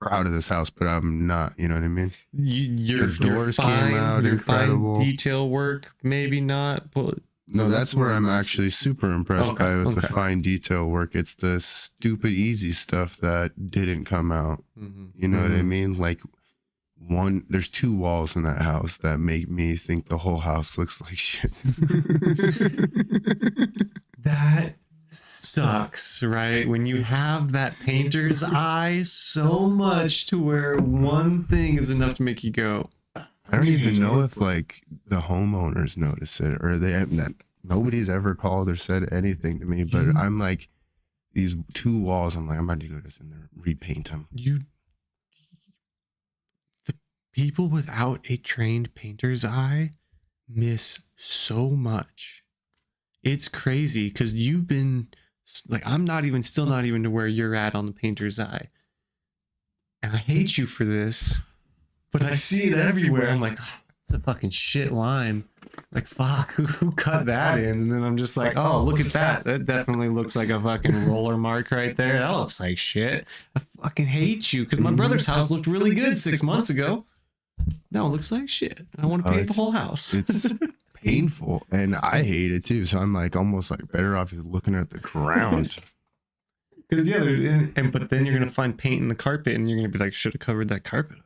proud of this house, but I'm not, you know what I mean? Your doors fine, came out your incredible. fine detail work, maybe not, but no, that's where I'm actually super impressed by with the okay. fine detail work. It's the stupid easy stuff that didn't come out. Mm-hmm. You know what I mean? Like there's 2 walls in that house that make me think the whole house looks like shit. That sucks, right? When you have that painter's eye so much to where one thing is enough to make you go. I don't even know if like the homeowners notice it or they haven't. Nobody's ever called or said anything to me, but I'm like, these 2 walls, I'm like, I'm about to go just in there, repaint them. The people without a trained painter's eye miss so much. It's crazy because you've been like, I'm still not even to where you're at on the painter's eye. And I hate you for this, but I see it everywhere. I'm like, oh, it's a fucking shit line. Like, fuck, who cut that in? And then I'm just like, oh, look at that. That definitely looks like a fucking roller mark right there. That looks like shit. I fucking hate you because my brother's house looked really good 6 months ago. Now it looks like shit. I want to paint the whole house. It's painful, and I hate it too. So I'm like, almost like better off just looking at the ground. Because but then you're gonna find paint in the carpet, and you're gonna be like, should have covered that carpet.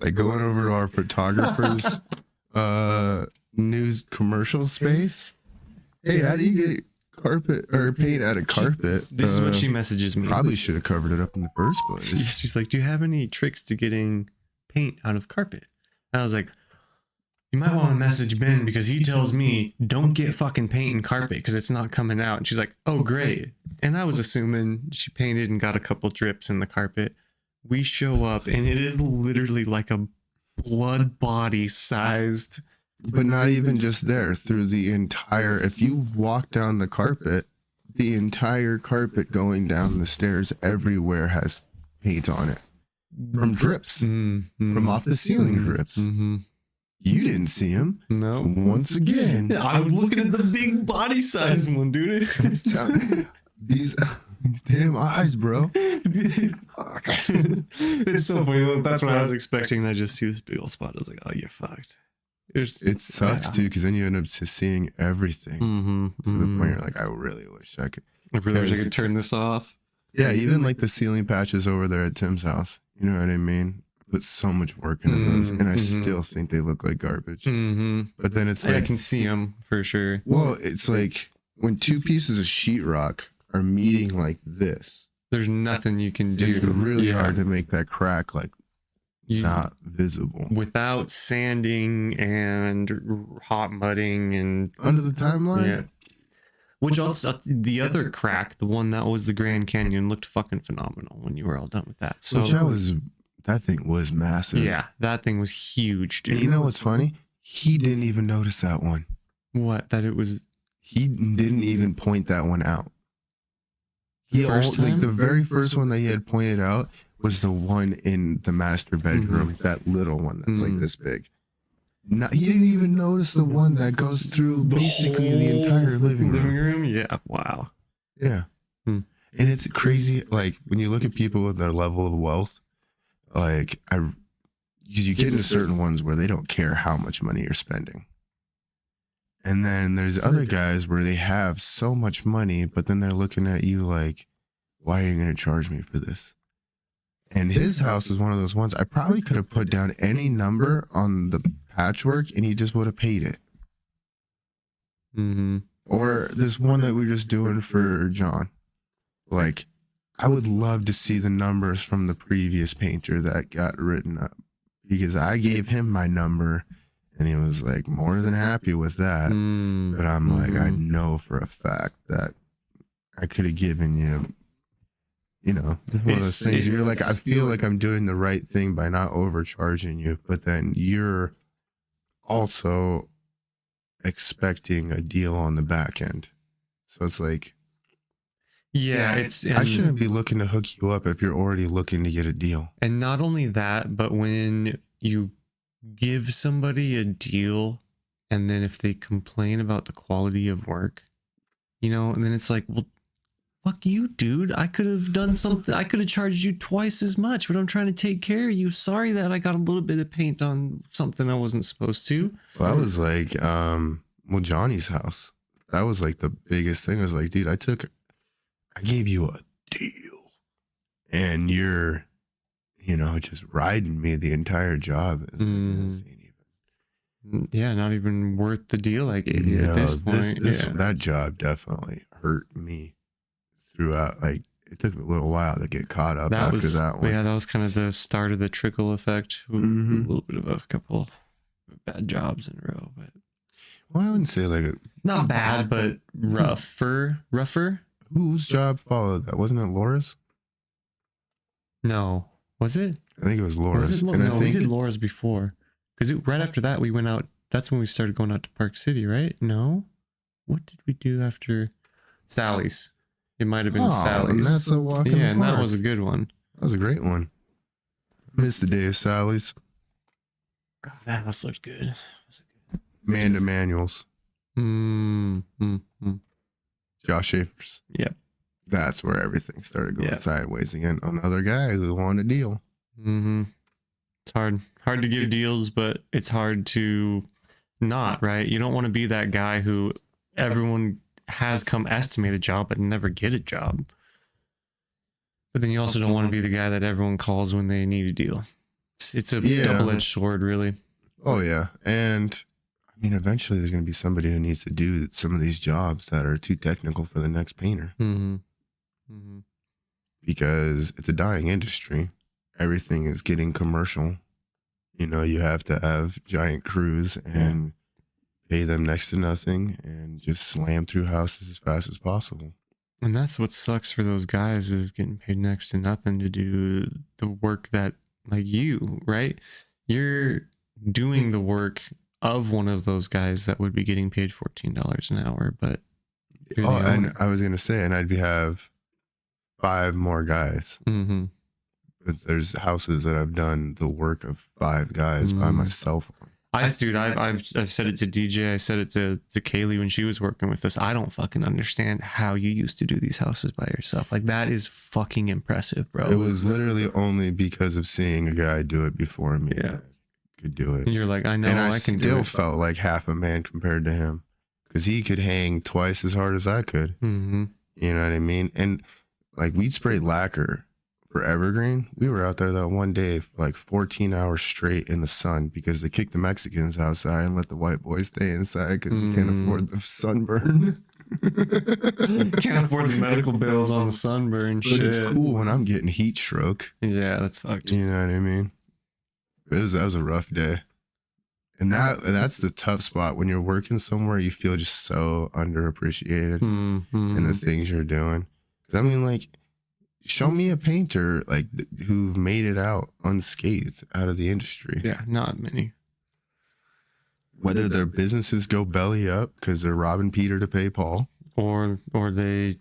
Like going over to our photographer's news commercial space. Hey, how do you get carpet or paint out of carpet? This is what she messages me. Probably should have covered it up in the first place. She's like, do you have any tricks to getting paint out of carpet? And I was like, you might want to message Ben because he tells me don't get fucking paint in carpet because it's not coming out. And she's like, oh, great. And I was assuming she painted and got a couple drips in the carpet. We show up and it is literally like a blood body sized. But not even just there, through the entire, if you walk down the carpet, the entire carpet going down the stairs everywhere has paint on it. From drips. From off the ceiling drips. You didn't see him. No. Once again. I was looking at the big body size one, dude. These damn eyes, bro. It's so funny. That's what I was expecting. I just see this big old spot. I was like, oh, you're fucked. It sucks too, because then you end up just seeing everything to the point you're like, I really wish I could. I really wish I could turn this off. Yeah, even like the ceiling patches over there at Tim's house. You know what I mean? Put so much work into those, and I still think they look like garbage. But then it's like, I can see them for sure. Well, it's like when 2 pieces of sheetrock are meeting like this. There's nothing you can do. It's really hard to make that crack like not visible without sanding and hot mudding and under the timeline. Yeah. Which also the other crack, the one that was the Grand Canyon, looked fucking phenomenal when you were all done with that. So that thing was massive. Yeah, that thing was huge, dude. And you know what's funny? He didn't even notice that one. What? That it was. He didn't even point that one out. Like the very first one that he had pointed out was the one in the master bedroom, that little one that's like this big. He didn't even notice the one that goes through basically the entire living room. Yeah, wow. Yeah. And it's crazy, like, when you look at people with their level of wealth, like, you get into certain ones where they don't care how much money you're spending. And then there's other guys where they have so much money, but then they're looking at you like, why are you going to charge me for this? And his house is one of those ones. I probably could have put down any number on the patchwork and he just would have paid it. Or this one that we're just doing for John. Like, I would love to see the numbers from the previous painter that got written up because I gave him my number and he was like more than happy with that. But I'm like, I know for a fact that I could have given you, just one of those things. You're like, I feel like I'm doing the right thing by not overcharging you, but then you're also expecting a deal on the back end. So it's like, I shouldn't be looking to hook you up if you're already looking to get a deal. And not only that, but when you give somebody a deal and then if they complain about the quality of work, and then it's like, well, fuck you, dude. I could have done something. I could have charged you twice as much, but I'm trying to take care of you. Sorry that I got a little bit of paint on something I wasn't supposed to. Well, I was like, Johnny's house. That was like the biggest thing. I was like, dude, I gave you a deal and you're, just riding me the entire job. Yeah, not even worth the deal I gave you at this point. That job definitely hurt me throughout. Like, it took a little while to get caught up after that one. Yeah, that was kind of the start of the trickle effect. A little bit of a couple of bad jobs in a row, but I wouldn't say like not bad, but rougher. Whose job followed that? Wasn't it Laura's? No, was it? I think it was Laura's. We did Laura's before, because right after that we went out. That's when we started going out to Park City, right? No, what did we do after Sally's? It might have been Sally's. And that's a walk in the and that park. was a good one. That was a great one. Missed the day of Sally's. That house looked good. Amanda Manuel's. Josh Schaefer's. Yep. That's where everything started going sideways again. Another guy who wanted a deal. It's hard to give deals, but it's hard to not, right? You don't want to be that guy who everyone has come estimate a job but never get a job. But then you also don't want to be the guy that everyone calls when they need a deal. It's a double-edged sword, really. Oh yeah. And I mean, eventually there's going to be somebody who needs to do some of these jobs that are too technical for the next painter. Because it's a dying industry. Everything is getting commercial. You have to have giant crews and pay them next to nothing and just slam through houses as fast as possible. And that's what sucks for those guys, is getting paid next to nothing to do the work that, like you, right? You're doing the work of one of those guys that would be getting paid $14 an hour, but and I was gonna say, and I'd have 5 more guys. But there's houses that I've done the work of 5 guys by myself. I've said it to DJ. I said it to Kaylee when she was working with us. I don't fucking understand how you used to do these houses by yourself. Like, that is fucking impressive, bro. It was literally only because of seeing a guy do it before me. Yeah, could do it. And you're like, I know, and I can do it. I still felt like half a man compared to him, because he could hang twice as hard as I could. You know what I mean? And like, we'd spray lacquer for Evergreen. We were out there that one day for like 14 hours straight in the sun, because they kicked the Mexicans outside and let the white boys stay inside because you can't afford the sunburn. Can't afford the medical bills on the sunburn. But it's cool when I'm getting heat stroke. Yeah, that's fucked. You know what I mean? That was a rough day. And that's the tough spot when you're working somewhere you feel just so underappreciated in the things you're doing. I mean, like, show me a painter like who've made it out unscathed out of the industry. Yeah, not many. Whether their businesses go belly up because they're robbing Peter to pay Paul, or they,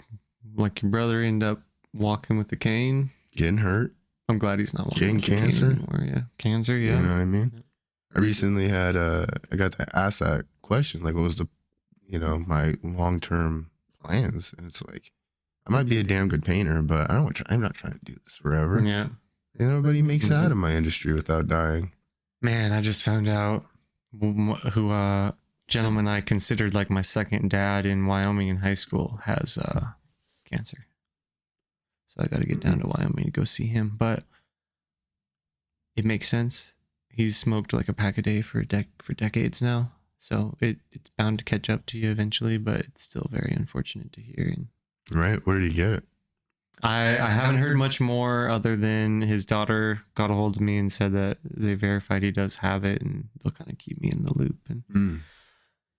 like your brother, end up walking with a cane, getting hurt. I'm glad he's not walking with cancer. A cane anymore. Yeah, cancer. Yeah, you know what I mean. I recently had I got to ask that question, like, what was the, my long-term plans, and it's like, I might be a damn good painter, but I'm not trying to do this forever. Yeah. And nobody makes it out of my industry without dying. Man, I just found out who gentleman I considered like my second dad in Wyoming in high school has cancer. So I got to get down to Wyoming to go see him. But it makes sense. He's smoked like a pack a day for decades now. So it's bound to catch up to you eventually, but it's still very unfortunate to hear. And right? Where did he get it? I haven't heard much more other than his daughter got a hold of me and said that they verified he does have it, and they'll kind of keep me in the loop and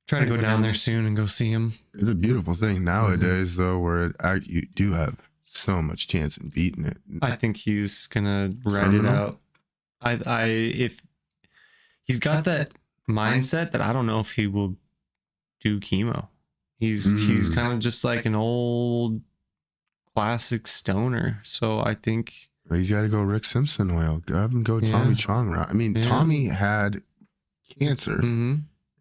try to go down there soon and go see him. It's a beautiful thing nowadays, though, where you do have so much chance in beating it. I think he's gonna ride it out. If he's got that mindset that I don't know if he will do chemo. He's kind of just like an old classic stoner. So I think you got to go Rick Simpson oil. Have him go Tommy Chong route. I mean, Tommy had cancer,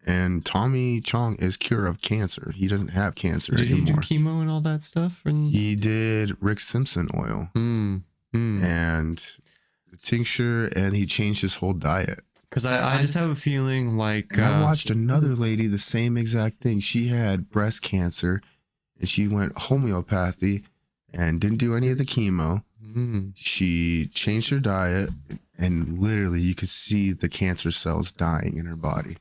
and Tommy Chong is cure of cancer. He doesn't have cancer anymore. Did he do chemo and all that stuff? He did Rick Simpson oil and the tincture, and he changed his whole diet. Because I just have a feeling like I watched another lady, the same exact thing. She had breast cancer, and she went homeopathy and didn't do any of the chemo. She changed her diet, and literally you could see the cancer cells dying in her body.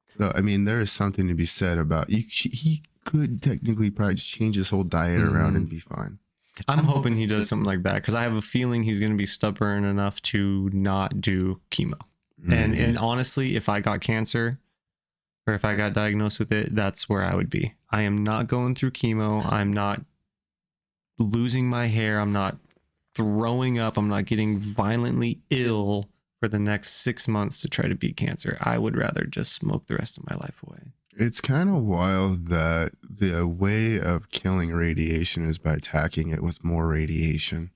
So, I mean, there is something to be said about he could technically probably just change his whole diet around and be fine. I'm hoping he does something like that, because I have a feeling he's going to be stubborn enough to not do chemo. And honestly, if I got cancer, or if I got diagnosed with it, that's where I would be. I am not going through chemo. I'm not losing my hair. I'm not throwing up. I'm not getting violently ill for the next 6 months to try to beat cancer. I would rather just smoke the rest of my life away. It's kind of wild that the way of killing radiation is by attacking it with more radiation.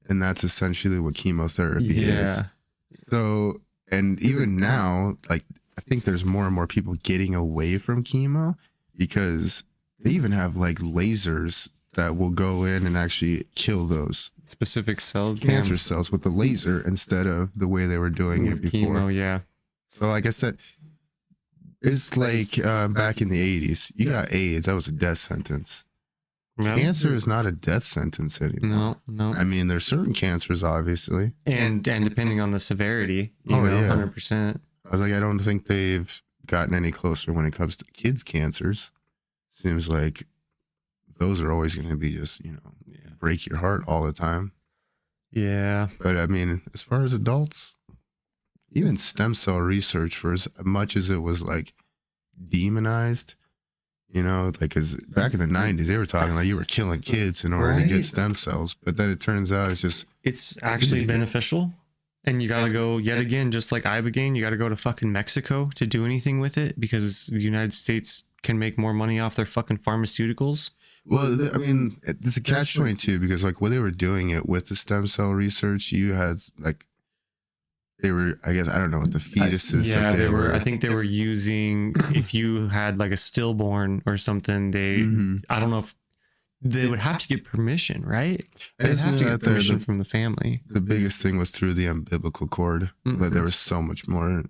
And that's essentially what chemotherapy is. So, and even now, like, I think there's more and more people getting away from chemo, because they even have like lasers that will go in and actually kill those specific cells, cancer cells, with the laser instead of the way they were doing it before. Chemo, So like I said, it's like back in the 80s, you got AIDS, that was a death sentence. Cancer is not a death sentence anymore. No. I mean, there's certain cancers, obviously, and depending on the severity, you know, 100%. I was like, I don't think they've gotten any closer when it comes to kids' cancers. Seems like those are always going to be just, break your heart all the time. Yeah. But I mean, as far as adults, even stem cell research, for as much as it was like demonized, like, because back in the 90s, they were talking like you were killing kids in order to get stem cells. But then it turns out it's actually beneficial. And you got to go yet again, just like Ibogaine, you got to go to fucking Mexico to do anything with it, because the United States can make more money off their fucking pharmaceuticals. Well, I mean, it's a catch-22, because like when they were doing it with the stem cell research, you had like, they were, I guess, I don't know what the fetuses. I think they were using, if you had like a stillborn or something, I don't know if they would have to get permission, right? They'd have to get permission from the family. The biggest thing was through the umbilical cord. But there was so much more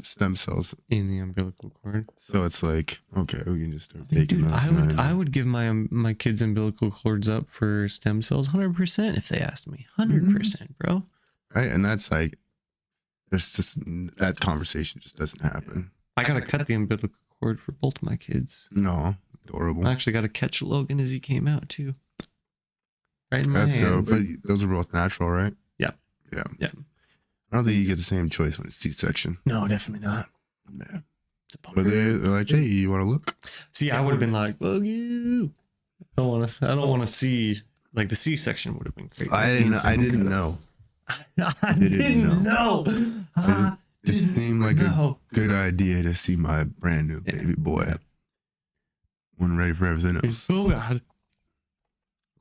stem cells in the umbilical cord. So it's like, okay, we can just start taking those. I would give my kids' umbilical cords up for stem cells 100% if they asked me. 100%, bro. Right, and that's like, there's just, that conversation just doesn't happen. I gotta cut the umbilical cord for both of my kids. No, adorable. I actually got to catch Logan as he came out too. Right in my hands. That's dope. But those are both natural, right? Yeah. I don't think you get the same choice when it's C-section. No, definitely not. Yeah. But they're like, hey, you want to look? See, I would have been like, fuck you. I don't want to see, like, the C-section would have been crazy. I didn't know. I didn't know. It seemed like a good idea to see my brand new baby boy. Wasn't ready for everything else. Oh God!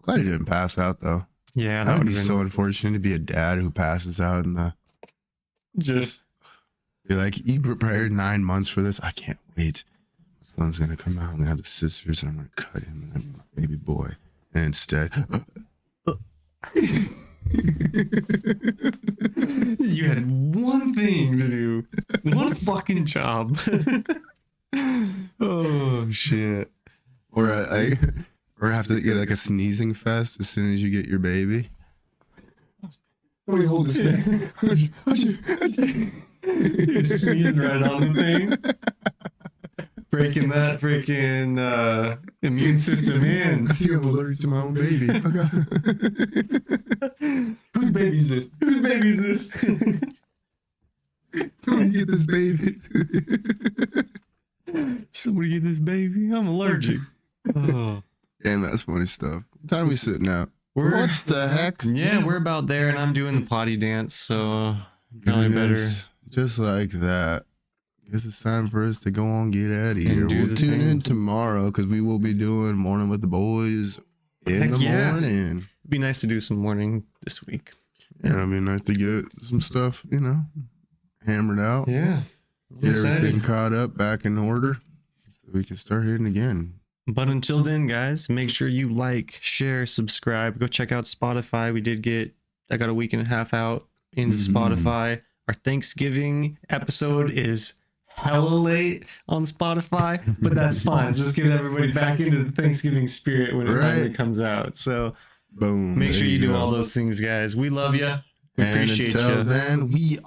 Glad he didn't pass out though. Yeah, that would be so unfortunate to be a dad who passes out in the. Just you're like, you prepared 9 months for this. I can't wait. Son's gonna come out and have the scissors, and I'm gonna cut him, and I'm a baby boy. And instead. You had one thing to do, one fucking job. Oh shit! Or have to get like a sneezing fest as soon as you get your baby. Let me hold this thing. You sneeze right on the thing, breaking that freaking Immune system in. I think I'm allergic to my own baby. Whose baby's this? Whose baby's this? Somebody get this baby. Somebody get this baby. I'm allergic. Oh. And that's funny stuff. What time we sitting out? What the heck? Yeah, we're about there, and I'm doing the potty dance, so probably better. Goodness, just like that. Guess it's time for us to go on, get out of here. do We'll the tune in thing. tomorrow because we will be doing Morning with the Boys in Heck the yeah. morning. It'd be nice to do some morning this week. Yeah, it'd be nice to get some stuff, hammered out. Yeah. I'm Get excited. everything caught up, back in order, so we can start hitting again. But until then, guys, make sure you like, share, subscribe. Go check out Spotify. I got a week and a half out into Spotify. Our Thanksgiving episode is hella late on Spotify, but that's fine. It's just getting everybody back into the Thanksgiving spirit when it finally comes out. So Boom. make sure there you do go. all those things, guys. We love you. We And appreciate until you. then, we